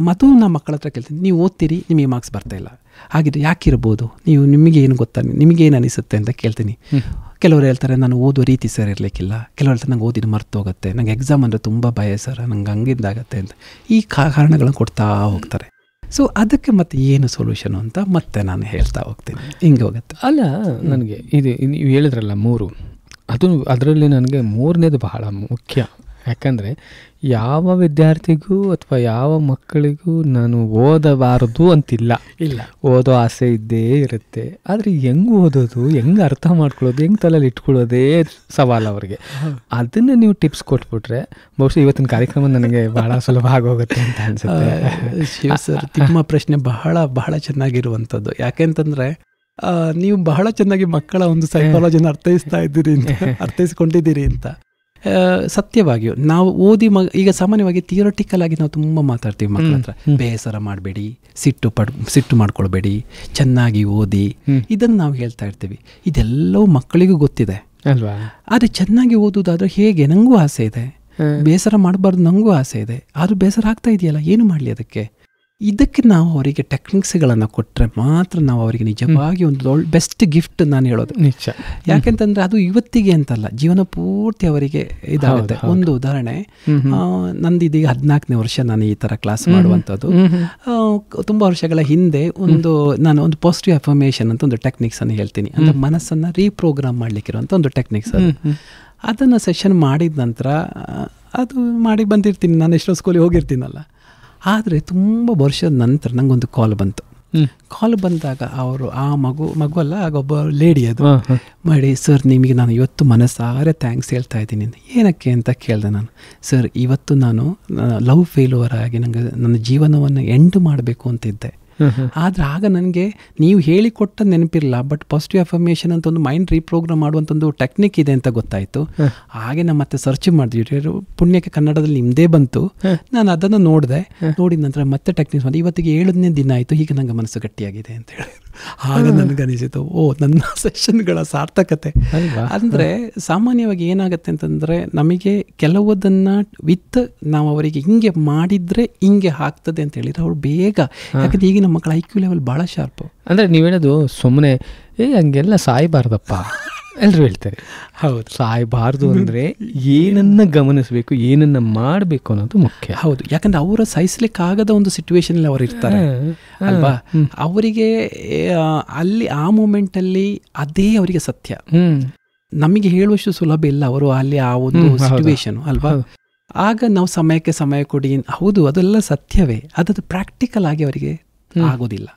ಮತ್ತು ನಾನು ಮಕ್ಕಳ ಹತ್ರ ಕೇಳ್ತೀನಿ, ನೀವು ಓದ್ತೀರಿ, ನಿಮಗೆ ಮಾರ್ಕ್ಸ್ ಬರ್ತಾ ಇಲ್ಲ, ಹಾಗಿದ್ರೆ ಯಾಕಿರ್ಬೋದು, ನಿಮಗೆ ಏನು ಗೊತ್ತಾ, ನಿಮಗೆ ಏನು ಅನಿಸುತ್ತೆ ಅಂತ ಕೇಳ್ತೀನಿ. ಕೆಲವರು ಹೇಳ್ತಾರೆ, ನಾನು ಓದೋ ರೀತಿ ಸರ್ ಇರಲಿಕ್ಕಿಲ್ಲ. ಕೆಲವರು ಹೇಳ್ತಾರೆ, ನಂಗೆ ಓದಿನ ಮರ್ತೋಗುತ್ತೆ, ನಂಗೆ ಎಕ್ಸಾಮ್ ಅಂದರೆ ತುಂಬ ಭಯ ಸರ್, ನಂಗೆ ಹಂಗಿದ್ದಾಗತ್ತೆ ಅಂತ ಈ ಕಾರಣಗಳನ್ನು ಕೊಡ್ತಾ ಹೋಗ್ತಾರೆ. ಸೊ ಅದಕ್ಕೆ ಮತ್ತೆ ಏನು ಸೊಲ್ಯೂಷನ್ ಅಂತ ಮತ್ತೆ ನಾನು ಹೇಳ್ತಾ ಹೋಗ್ತೀನಿ, ಹಿಂಗೆ ಹೋಗುತ್ತೆ. ಅಲ್ಲ, ನನಗೆ ಇದು ನೀವು ಹೇಳಿದ್ರಲ್ಲ 3, ಅದರಲ್ಲಿ ನನಗೆ 3ನೇದು ಬಹಳ ಮುಖ್ಯ. ಯಾಕಂದರೆ ಯಾವ ವಿದ್ಯಾರ್ಥಿಗೂ ಅಥವಾ ಯಾವ ಮಕ್ಕಳಿಗೂ ನಾನು ಓದಬಾರದು ಅಂತಿಲ್ಲ, ಓದೋ ಆಸೆ ಇದ್ದೇ ಇರುತ್ತೆ. ಆದರೆ ಹೆಂಗೆ ಓದೋದು, ಹೆಂಗೆ ಅರ್ಥ ಮಾಡ್ಕೊಳ್ಳೋದು, ಹೆಂಗೆ ತಲೆಯಲ್ಲಿ ಇಟ್ಕೊಳ್ಳೋದೇ ಸವಾಲು ಅವ್ರಿಗೆ. ಅದನ್ನು ನೀವು ಟಿಪ್ಸ್ ಕೊಟ್ಬಿಟ್ರೆ ಬಹುಶಃ ಇವತ್ತಿನ ಕಾರ್ಯಕ್ರಮ ನನಗೆ ಬಹಳ ಸುಲಭ ಆಗೋಗುತ್ತೆ ಅಂತ ಅನಿಸುತ್ತೆ. ಶಿವ ಸರ್, ನಿಮ್ಮ ಪ್ರಶ್ನೆ ಬಹಳ ಬಹಳ ಚೆನ್ನಾಗಿರುವಂಥದ್ದು. ಯಾಕೆಂತಂದರೆ ನೀವು ಬಹಳ ಚೆನ್ನಾಗಿ ಮಕ್ಕಳ ಒಂದು ಸೈಕಾಲಜಿನ ಅರ್ಥೈಸ್ಕೊಂಡಿದ್ದೀರಿ ಅಂತ. ಸತ್ಯವಾಗಿಯೂ ನಾವು ಓದಿ ಈಗ ಸಾಮಾನ್ಯವಾಗಿ ಥಿಯರಿಟಿಕಲ್ ಆಗಿ ನಾವು ತುಂಬ ಮಾತಾಡ್ತೀವಿ ಮಕ್ಕಳ ಹತ್ರ. ಬೇಸರ ಮಾಡಬೇಡಿ, ಸಿಟ್ಟು ಮಾಡ್ಕೊಳ್ಬೇಡಿ, ಚೆನ್ನಾಗಿ ಓದಿ, ಇದನ್ನು ನಾವು ಹೇಳ್ತಾ ಇರ್ತೀವಿ. ಇದೆಲ್ಲವೂ ಮಕ್ಕಳಿಗೂ ಗೊತ್ತಿದೆ ಅಲ್ವಾ. ಆದರೆ ಚೆನ್ನಾಗಿ ಓದುವುದಾದ್ರೆ ಹೇಗೆ, ನನಗೂ ಆಸೆ ಇದೆ, ಬೇಸರ ಮಾಡಬಾರ್ದು ನನಗೂ ಆಸೆ ಇದೆ, ಆದರೂ ಬೇಸರ ಆಗ್ತಾ ಇದೆಯಲ್ಲ, ಏನು ಮಾಡಲಿ ಅದಕ್ಕೆ. ಇದಕ್ಕೆ ನಾವು ಅವರಿಗೆ ಟೆಕ್ನಿಕ್ಸ್ಗಳನ್ನು ಕೊಟ್ಟರೆ ಮಾತ್ರ ನಾವು ಅವರಿಗೆ ನಿಜವಾಗಿ ಒಂದು ಬೆಸ್ಟ್ ಗಿಫ್ಟ್ ನಾನು ಹೇಳೋದು ನಿಜ. ಯಾಕೆಂತಂದರೆ ಅದು ಇವತ್ತಿಗೆ ಅಂತಲ್ಲ, ಜೀವನ ಪೂರ್ತಿ ಅವರಿಗೆ ಇದಾಗುತ್ತೆ. ಒಂದು ಉದಾಹರಣೆ, ನಂದು ಇದೀಗ 14ನೇ ವರ್ಷ ನಾನು ಈ ಥರ ಕ್ಲಾಸ್ ಮಾಡುವಂಥದ್ದು. ತುಂಬ ವರ್ಷಗಳ ಹಿಂದೆ ನಾನು ಒಂದು ಪಾಸಿಟಿವ್ ಅಫರ್ಮೇಷನ್ ಅಂತ ಒಂದು ಟೆಕ್ನಿಕ್ಸನ್ನು ಹೇಳ್ತೀನಿ. ಅಂದರೆ ಮನಸ್ಸನ್ನು ರೀಪ್ರೋಗ್ರಾಮ್ ಮಾಡಲಿಕ್ಕಿರುವಂಥ ಒಂದು ಟೆಕ್ನಿಕ್ಸ್. ಅದನ್ನು ಸೆಷನ್ ಮಾಡಿದ ನಂತರ ಅದು ಮಾಡಿ ಬಂದಿರ್ತೀನಿ, ನಾನು ಎಷ್ಟೋ ಸ್ಕೂಲಿಗೆ ಹೋಗಿರ್ತೀನಲ್ಲ. ಆದರೆ ತುಂಬ ವರ್ಷದ ನಂತರ ನನಗೊಂದು ಕಾಲ್ ಬಂತು. ಕಾಲ್ ಬಂದಾಗ ಅವರು ಆ ಮಗು ಅಲ್ಲ, ಆಗ ಒಬ್ಬ ಲೇಡಿ ಅದು ಮಾಡಿ, ಸರ್ ನಿಮಗೆ ನಾನು ಇವತ್ತು ಮನಸ್ಸಾರೆ ಥ್ಯಾಂಕ್ಸ್ ಹೇಳ್ತಾ ಇದ್ದೀನಿ. ಏನಕ್ಕೆ ಅಂತ ಕೇಳಿದೆ ನಾನು. ಸರ್, ಇವತ್ತು ನಾನು ಲವ್ ಫೇಲ್ಯೂರ್ ಆಗಿ ನನ್ನ ಜೀವನವನ್ನು ಎಂಡ್ ಮಾಡಬೇಕು ಅಂತಿದ್ದೆ. ಆದರೆ ಆಗ ನನಗೆ ನೀವು ಹೇಳಿಕೊಟ್ಟ ನೆನಪಿರಲ್ಲ, ಬಟ್ ಪಾಸಿಟಿವ್ ಅಫರ್ಮೇಷನ್ ಅಂತ ಒಂದು ಮೈಂಡ್ ರೀಪ್ರೋಗ್ರಾಮ್ ಮಾಡುವಂಥ ಒಂದು ಟೆಕ್ನಿಕ್ ಇದೆ ಅಂತ ಗೊತ್ತಾಯಿತು. ಹಾಗೆ ನಾನು ಮತ್ತೆ ಸರ್ಚ್ ಮಾಡಿದ್ವಿ, ಪುಣ್ಯಕ್ಕೆ ಕನ್ನಡದಲ್ಲಿ ನಿಮ್ಮದೇ ಬಂತು. ನಾನು ಅದನ್ನು ನೋಡಿದ ನಂತರ ಮತ್ತೆ ಟೆಕ್ನಿಕ್ಸ್ ಮಾಡಿ ಇವತ್ತಿಗೆ 7ನೇ ದಿನ ಆಯಿತು, ಹೀಗೆ ನನಗೆ ಮನಸ್ಸು ಗಟ್ಟಿಯಾಗಿದೆ ಅಂತ ಹೇಳಿ. ಆಗ ನನಗನಿಸಿತು, ನನ್ನ ಸೆಷನ್ಗಳ ಸಾರ್ಥಕತೆ. ಅಂದರೆ ಸಾಮಾನ್ಯವಾಗಿ ಏನಾಗುತ್ತೆ ಅಂತಂದರೆ, ನಮಗೆ ಕೆಲವುದನ್ನು ನಾವು ಅವರಿಗೆ ಹಿಂಗೆ ಮಾಡಿದರೆ ಹಿಂಗೆ ಆಗ್ತದೆ ಅಂತ ಹೇಳಿದ್ರೆ ಅವ್ರು ಬೇಗ, ಯಾಕಂದರೆ ಈಗಿನ ಮಕ್ಕಳ IQ ಲೆವೆಲ್ ಭಾಳ ಶಾರ್ಪು. ಅಂದರೆ ನೀವು ಹೇಳೋದು ಸುಮ್ಮನೆ ಹಂಗೆಲ್ಲ ಸಾಯಬಾರ್ದಪ್ಪ ಎಲ್ಲರೂ ಹೇಳ್ತಾರೆ. ಹೌದು, ಸಾಯಬಾರ್ದು ಅಂದರೆ ಏನನ್ನ ಗಮನಿಸಬೇಕು, ಏನನ್ನ ಮಾಡಬೇಕು ಅನ್ನೋದು ಮುಖ್ಯ. ಹೌದು, ಯಾಕಂದ್ರೆ ಅವರ ಸಹಿಸ್ಲಿಕ್ಕಾಗದ ಒಂದು ಸಿಚುವೇಶನ್ ಅವರು ಇರ್ತಾರೆ ಅಲ್ವಾ. ಅವರಿಗೆ ಅಲ್ಲಿ ಆ ಮೂಮೆಂಟಲ್ಲಿ ಅದೇ ಅವರಿಗೆ ಸತ್ಯ. ನಮಗೆ ಹೇಳುವಷ್ಟು ಸುಲಭ ಇಲ್ಲ ಅವರು ಅಲ್ಲಿ ಆ ಒಂದು ಸಿಚುವೇಶನ್ ಅಲ್ವಾ. ಆಗ ನಾವು ಸಮಯಕ್ಕೆ ಸಮಯ ಕೊಡಿ, ಹೌದು ಅದೆಲ್ಲ ಸತ್ಯವೇ, ಅದು ಪ್ರಾಕ್ಟಿಕಲ್ ಆಗಿ ಅವರಿಗೆ ಆಗೋದಿಲ್ಲ.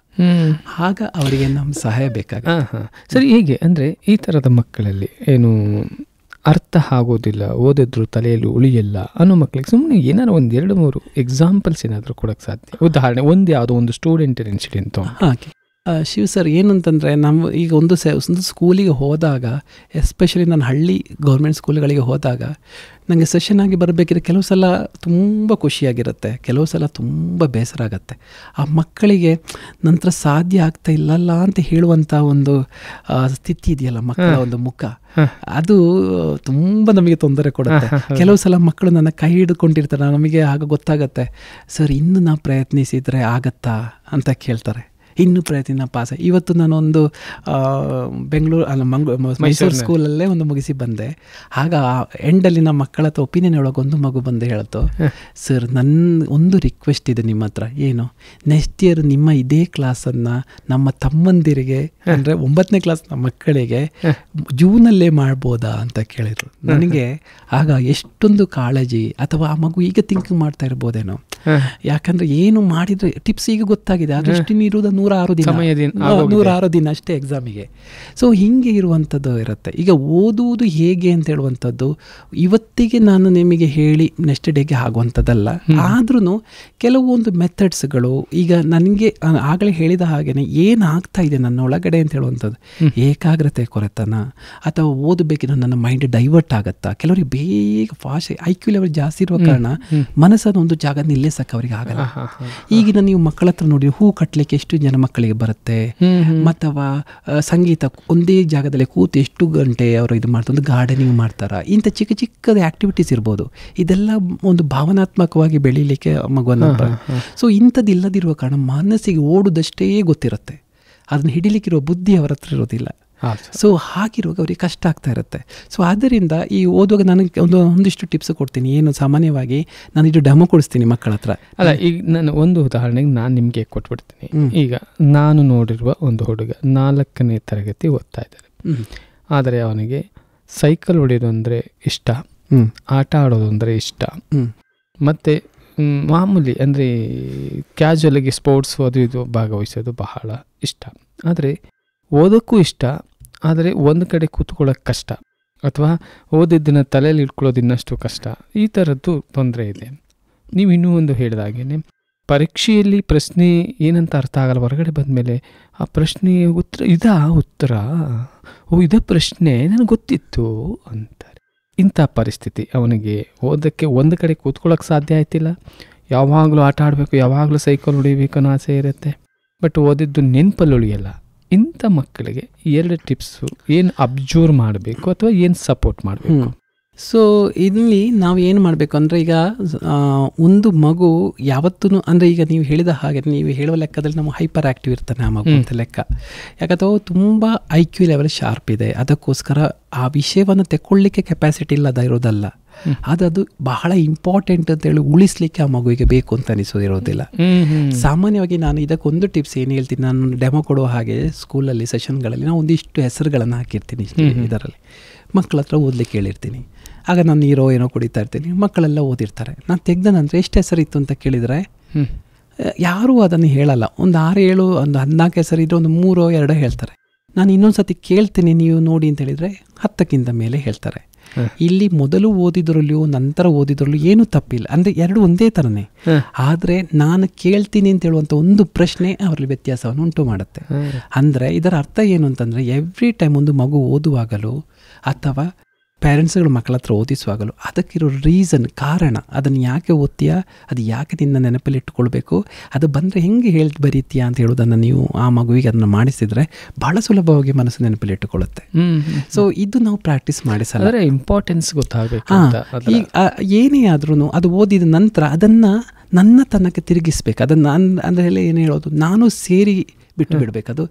ಆಗ ಅವರಿಗೆ ನಮ್ಮ ಸಹಾಯ ಬೇಕಾಗುತ್ತೆ. ಸರಿ, ಹೀಗೆ ಅಂದರೆ ಈ ಥರದ ಮಕ್ಕಳಲ್ಲಿ ಏನು ಅರ್ಥ ಆಗೋದಿಲ್ಲ, ಓದಿದ್ರು ತಲೆಯಲ್ಲಿ ಉಳಿಯಲ್ಲ ಅನ್ನೋ ಮಕ್ಕಳಿಗೆ ಸುಮ್ಮನೆ ಏನಾದ್ರು 1-2-3 ಎಕ್ಸಾಂಪಲ್ಸ್ ಏನಾದರೂ ಕೊಡೋಕ್ಕೆ ಸಾಧ್ಯ? ಉದಾಹರಣೆ, ಯಾವುದೋ ಒಂದು ಸ್ಟೂಡೆಂಟ್ ಇನ್ಸಿಡೆಂಟು. ಶಿವ್ ಸರ್, ಏನಂತಂದರೆ ನಮ್ಮ ಈಗ ಒಂದು ಸ್ಕೂಲಿಗೆ ಹೋದಾಗ, ಎಸ್ಪೆಷಲಿ ನಾನು ಹಳ್ಳಿ ಗೌರ್ಮೆಂಟ್ ಸ್ಕೂಲ್ಗಳಿಗೆ ಹೋದಾಗ, ನನಗೆ ಸೆಷನ್ ಆಗಿ ಬರಬೇಕಿದ್ರೆ ಕೆಲವು ಸಲ ತುಂಬ ಖುಷಿಯಾಗಿರುತ್ತೆ, ಕೆಲವು ಸಲ ತುಂಬ ಬೇಸರ ಆಗುತ್ತೆ. ಆ ಮಕ್ಕಳಿಗೆ ನಂತರ ಸಾಧ್ಯ ಆಗ್ತಾ ಇಲ್ಲಲ್ಲ ಅಂತ ಹೇಳುವಂಥ ಒಂದು ಸ್ಥಿತಿ ಇದೆಯಲ್ಲ ಮಕ್ಕಳ ಒಂದು ಮುಖ, ಅದು ತುಂಬ ನಮಗೆ ತೊಂದರೆ ಕೊಡುತ್ತೆ. ಕೆಲವು ಸಲ ಮಕ್ಕಳು ನನ್ನ ಕೈ ಹಿಡ್ಕೊಂಡಿರ್ತಾರೆ, ನಮಗೆ ಆಗ ಗೊತ್ತಾಗತ್ತೆ, ಸರ್ ಇನ್ನು ನಾವು ಪ್ರಯತ್ನಿಸಿದರೆ ಆಗತ್ತಾ ಅಂತ ಕೇಳ್ತಾರೆ. ಇನ್ನೂ ಪ್ರಯತ್ನ ಪಾಸ್. ಇವತ್ತು ನಾನೊಂದು ಬೆಂಗಳೂರು ಮೈಸೂರು ಸ್ಕೂಲಲ್ಲೇ ಒಂದು ಮುಗಿಸಿ ಬಂದೆ. ಆಗ ಎಂಡಲ್ಲಿ ನಮ್ಮ ಮಕ್ಕಳ ಹತ್ರ ಒಪಿನಿಯನ್ ಒಳಗೆ ಒಂದು ಮಗು ಬಂದು ಹೇಳ್ತು, ಸರ್ ನನ್ನ ಒಂದು ರಿಕ್ವೆಸ್ಟ್ ಇದೆ ನಿಮ್ಮ ಹತ್ರ. ಏನು, ನೆಕ್ಸ್ಟ್ ಇಯರ್ ನಿಮ್ಮ ಇದೇ ಕ್ಲಾಸನ್ನು ನಮ್ಮ ತಮ್ಮಂದಿರಿಗೆ ಅಂದರೆ 9ನೇ ಕ್ಲಾಸ್ ಮಕ್ಕಳಿಗೆ ಜೂನಲ್ಲೇ ಮಾಡ್ಬೋದಾ ಅಂತ ಕೇಳಿದ್ರು. ನನಗೆ ಆಗ ಎಷ್ಟೊಂದು ಕಾಳಜಿ, ಅಥವಾ ಆ ಮಗು ಈಗ ಥಿಂಕ್ ಮಾಡ್ತಾ ಇರ್ಬೋದೇನೋ, ಯಾಕಂದರೆ ಏನು ಮಾಡಿದರೆ ಟಿಪ್ಸ್ ಈಗ ಗೊತ್ತಾಗಿದೆ, ಅದಷ್ಟು ಇರುವುದು 106 ದಿನ ಅಷ್ಟೇ ಎಕ್ಸಾಮಿಗೆ. ಸೊ ಹೀಗೆ ಇರುವಂಥದ್ದು ಇರುತ್ತೆ. ಈಗ ಓದುವುದು ಹೇಗೆ ಅಂತ ಹೇಳುವಂಥದ್ದು ಇವತ್ತಿಗೆ ನಾನು ನಿಮಗೆ ಹೇಳಿ ನೆಕ್ಸ್ಟ್ ಡೇಗೆ ಆಗುವಂಥದ್ದಲ್ಲ. ಆದ್ರೂ ಕೆಲವೊಂದು ಮೆಥಡ್ಸ್ಗಳು, ಈಗ ನನಗೆ ಆಗಲೇ ಹೇಳಿದ ಹಾಗೆಯೇ ಏನಾಗ್ತಾ ಇದೆ ನನ್ನ ಒಳಗಡೆ ಅಂತ ಹೇಳುವಂಥದ್ದು, ಏಕಾಗ್ರತೆ ಕೊರತನ ಅಥವಾ ಓದಬೇಕಿದ್ರೆ ನನ್ನ ಮೈಂಡ್ ಡೈವರ್ಟ್ ಆಗುತ್ತಾ, ಕೆಲವರಿಗೆ ಬೇಗ ಫಾಸ್ಟ್ IQ ಲೆವೆಲ್ ಜಾಸ್ತಿ ಇರುವ ಕಾರಣ ಮನಸ್ಸನ್ನು ಒಂದು ಜಾಗ ನಿಲ್ಲಿಸಕ್ಕೆ ಅವರಿಗೆ ಆಗಲ್ಲ. ಈಗಿನ ನೀವು ಮಕ್ಕಳ ಹತ್ರ ನೋಡಿ, ಹೂ ಕಟ್ಟಲಿಕ್ಕೆ ಎಷ್ಟು ಜನ ಮಕ್ಕಳಿಗೆ ಬರುತ್ತೆ, ಅಥವಾ ಸಂಗೀತ ಒಂದೇ ಜಾಗದಲ್ಲಿ ಕೂತು ಎಷ್ಟು ಗಂಟೆ ಅವರು ಇದು ಮಾಡ್ತಾರೆ, ಒಂದು ಗಾರ್ಡನಿಂಗ್ ಮಾಡ್ತಾರ, ಇಂಥ ಚಿಕ್ಕ ಚಿಕ್ಕದ ಆಕ್ಟಿವಿಟೀಸ್ ಇರ್ಬೋದು. ಇದೆಲ್ಲ ಒಂದು ಭಾವನಾತ್ಮಕವಾಗಿ ಬೆಳೀಲಿಕ್ಕೆ ಮಗುವನ್ನು. ಸೊ ಇಂಥದ್ದು ಇಲ್ಲದಿರುವ ಕಾರಣ ಮನಸ್ಸಿಗೆ ಓಡುದಷ್ಟೇ ಗೊತ್ತಿರುತ್ತೆ, ಅದನ್ನು ಹಿಡಿಲಿಕ್ಕಿರುವ ಬುದ್ಧಿ ಅವರ ಹತ್ರ ಇರೋದಿಲ್ಲ. ಸೊ ಹಾಗಿರುವಾಗ ಅವ್ರಿಗೆ ಕಷ್ಟ ಆಗ್ತಾ ಇರುತ್ತೆ. ಸೊ ಆದ್ದರಿಂದ ಈ ಓದುವಾಗ ನನಗೆ ಒಂದಿಷ್ಟು ಟಿಪ್ಸ್ ಕೊಡ್ತೀನಿ. ಏನು ಸಾಮಾನ್ಯವಾಗಿ ನಾನು ಇದು ಡೆಮೋ ಕೊಡಿಸ್ತೀನಿ ಮಕ್ಕಳ ಹತ್ರ. ಅಲ್ಲ, ಈಗ ನಾನು ಒಂದು ಉದಾಹರಣೆಗೆ ನಾನು ನಿಮಗೆ ಕೊಟ್ಬಿಡ್ತೀನಿ. ಈಗ ನಾನು ನೋಡಿರುವ ಒಂದು ಹುಡುಗ 4ನೇ ತರಗತಿ ಓದ್ತಾ ಇದ್ದಾರೆ. ಆದರೆ ಅವನಿಗೆ ಸೈಕಲ್ ಹೊಡೆಯೋದು ಅಂದರೆ ಇಷ್ಟ, ಆಟ ಆಡೋದು ಅಂದರೆ ಇಷ್ಟ, ಮತ್ತು ಮಾಮೂಲಿ ಅಂದರೆ ಕ್ಯಾಜುವಲಾಗಿ ಸ್ಪೋರ್ಟ್ಸ್ ಅದು ಇದು ಭಾಗವಹಿಸೋದು ಬಹಳ ಇಷ್ಟ. ಆದರೆ ಓದೋಕ್ಕೂ ಇಷ್ಟ, ಆದರೆ ಒಂದು ಕಡೆ ಕೂತ್ಕೊಳ್ಳೋಕೆ ಕಷ್ಟ, ಅಥವಾ ಓದಿದ್ದನ್ನ ತಲೆಯಲ್ಲಿ ಇಟ್ಕೊಳ್ಳೋದು ಇನ್ನಷ್ಟು ಕಷ್ಟ. ಈ ಥರದ್ದು ತೊಂದರೆ ಇದೆ. ನೀವು ಇನ್ನೂ ಒಂದು ಹೇಳಿದಾಗೇ ಪರೀಕ್ಷೆಯಲ್ಲಿ ಪ್ರಶ್ನೆ ಏನಂತ ಅರ್ಥ ಆಗಲ್ಲ, ಹೊರಗಡೆ ಬಂದಮೇಲೆ ಆ ಪ್ರಶ್ನೆ ಉತ್ತರ ಇದೇ ಪ್ರಶ್ನೆ ನನಗೆ ಗೊತ್ತಿತ್ತು ಅಂತಾರೆ. ಇಂಥ ಪರಿಸ್ಥಿತಿ ಅವನಿಗೆ ಓದೋಕ್ಕೆ ಒಂದು ಕಡೆ ಕೂತ್ಕೊಳ್ಳೋಕೆ ಸಾಧ್ಯ ಆಯ್ತಿಲ್ಲ. ಯಾವಾಗಲೂ ಆಟ ಆಡಬೇಕು, ಯಾವಾಗಲೂ ಸೈಕಲ್ ಹೊಡಿಬೇಕು ಅನ್ನೋ ಆಸೆ ಇರುತ್ತೆ, ಬಟ್ ಓದಿದ್ದು ನೆನಪಲ್ಲಿ ಉಳಿಯಲ್ಲ. ಇಂಥ ಮಕ್ಕಳಿಗೆ 2 ಟಿಪ್ಸು, ಏನು ಅಬ್ಸರ್ವ್ ಮಾಡಬೇಕು ಅಥವಾ ಏನು ಸಪೋರ್ಟ್ ಮಾಡಬೇಕು? ಸೊ ಇಲ್ಲಿ ನಾವು ಏನು ಮಾಡಬೇಕು ಅಂದರೆ, ಈಗ ಒಂದು ಮಗು ಯಾವತ್ತೂ ಅಂದರೆ ಈಗ ನೀವು ಹೇಳಿದ ಹಾಗೆ ನೀವು ಹೇಳುವ ಲೆಕ್ಕದಲ್ಲಿ ನಾವು ಹೈಪರ್ ಆ್ಯಕ್ಟಿವ್ ಇರ್ತಾನೆ ಆ ಮಗು ಅಂತ ಲೆಕ್ಕ. ಯಾಕಂದ್ರೆ ತುಂಬ IQ ಲೆವೆಲ್ ಶಾರ್ಪ್ ಇದೆ, ಅದಕ್ಕೋಸ್ಕರ ಆ ವಿಷಯವನ್ನು ತೆಕ್ಕೊಳ್ಳಿಕ್ಕೆ ಕೆಪಾಸಿಟಿ ಇಲ್ಲದ ಇರೋದಲ್ಲ, ಅದು ಬಹಳ ಇಂಪಾರ್ಟೆಂಟ್ ಅಂತೇಳಿ ಉಳಿಸ್ಲಿಕ್ಕೆ ಆ ಮಗುವಿಗೆ ಬೇಕು ಅಂತ ಅನಿಸೋದಿರೋದಿಲ್ಲ. ಸಾಮಾನ್ಯವಾಗಿ ನಾನು ಇದಕ್ಕೊಂದು ಟಿಪ್ಸ್ ಏನು ಹೇಳ್ತೀನಿ, ನಾನು ಡೆಮೋ ಕೊಡುವ ಹಾಗೆ ಸ್ಕೂಲಲ್ಲಿ ಸೆಷನ್ಗಳಲ್ಲಿ ನಾವು ಒಂದಿಷ್ಟು ಹೆಸರುಗಳನ್ನು ಹಾಕಿರ್ತೀನಿ. ಇದರಲ್ಲಿ ಮಕ್ಕಳ ಹತ್ರ ಓದಲಿಕ್ಕೆ ಹೇಳಿರ್ತೀನಿ. ಆಗ ನಾನು ನೀರೋ ಏನೋ ಕುಡಿತಾ ಇರ್ತೀನಿ, ಮಕ್ಕಳೆಲ್ಲ ಓದಿರ್ತಾರೆ. ನಾನು ತೆಗ್ದ ನಂತರ ಎಷ್ಟು ಹೆಸರಿತ್ತು ಅಂತ ಕೇಳಿದರೆ ಯಾರೂ ಅದನ್ನು ಹೇಳಲ್ಲ. ಒಂದು 6-7 ಒಂದು 14 ಹೆಸರಿದ್ರೆ ಒಂದು 3-2 ಹೇಳ್ತಾರೆ. ನಾನು ಇನ್ನೊಂದು ಸತಿ ಕೇಳ್ತೀನಿ ನೀವು ನೋಡಿ ಅಂತ ಹೇಳಿದರೆ 10ಕ್ಕಿಂತ ಮೇಲೆ ಹೇಳ್ತಾರೆ. ಇಲ್ಲಿ ಮೊದಲು ಓದಿದ್ರಲ್ಲೂ ನಂತರ ಓದಿದ್ರಲ್ಲೂ ಏನೂ ತಪ್ಪಿಲ್ಲ, ಅಂದರೆ 2 ಒಂದೇ ಥರನೇ. ಆದರೆ ನಾನು ಕೇಳ್ತೀನಿ ಅಂತ ಹೇಳುವಂಥ ಒಂದು ಪ್ರಶ್ನೆ ಅವರಲ್ಲಿ ವ್ಯತ್ಯಾಸವನ್ನು ಉಂಟು ಮಾಡುತ್ತೆ. ಅಂದರೆ ಇದರ ಅರ್ಥ ಏನು ಅಂತಂದರೆ, ಎವ್ರಿ ಟೈಮ್ ಒಂದು ಮಗು ಓದುವಾಗಲೂ ಅಥವಾ ಪೇರೆಂಟ್ಸ್ಗಳು ಮಕ್ಕಳ ಹತ್ರ ಓದಿಸುವಾಗಲೂ ಅದಕ್ಕಿರೋ ರೀಸನ್, ಕಾರಣ, ಅದನ್ನು ಯಾಕೆ ಓದ್ತೀಯಾ, ಅದು ಯಾಕೆ ನಿನ್ನ ನೆನಪಲ್ಲಿ ಇಟ್ಕೊಳ್ಬೇಕು, ಅದು ಬಂದರೆ ಹೆಂಗೆ ಬರೀತೀಯಾ ಅಂತ ಹೇಳೋದನ್ನು ನೀವು ಆ ಮಗುವಿಗೆ ಅದನ್ನು ಮಾಡಿಸಿದರೆ ಬಹಳ ಸುಲಭವಾಗಿ ಮನಸ್ಸು ನೆನಪಲ್ಲಿ ಇಟ್ಟುಕೊಳ್ಳುತ್ತೆ. ಸೊ ಇದು ನಾವು ಪ್ರಾಕ್ಟೀಸ್ ಮಾಡಿಸಲ್ಲ, ಇಂಪಾರ್ಟೆನ್ಸ್ ಗೊತ್ತಾಗಬೇಕು. ಏನೇ ಆದ್ರೂ ಅದು ಓದಿದ ನಂತರ ಅದನ್ನು ನನ್ನ ತನಕ್ಕೆ ತಿರುಗಿಸ್ಬೇಕು. ಅದನ್ನು ಅಂದರೆ ಏನು ಹೇಳೋದು, ನಾನು ಸೇರಿ ಬಿಟ್ಟು ಬಿಡಬೇಕು. ಅದು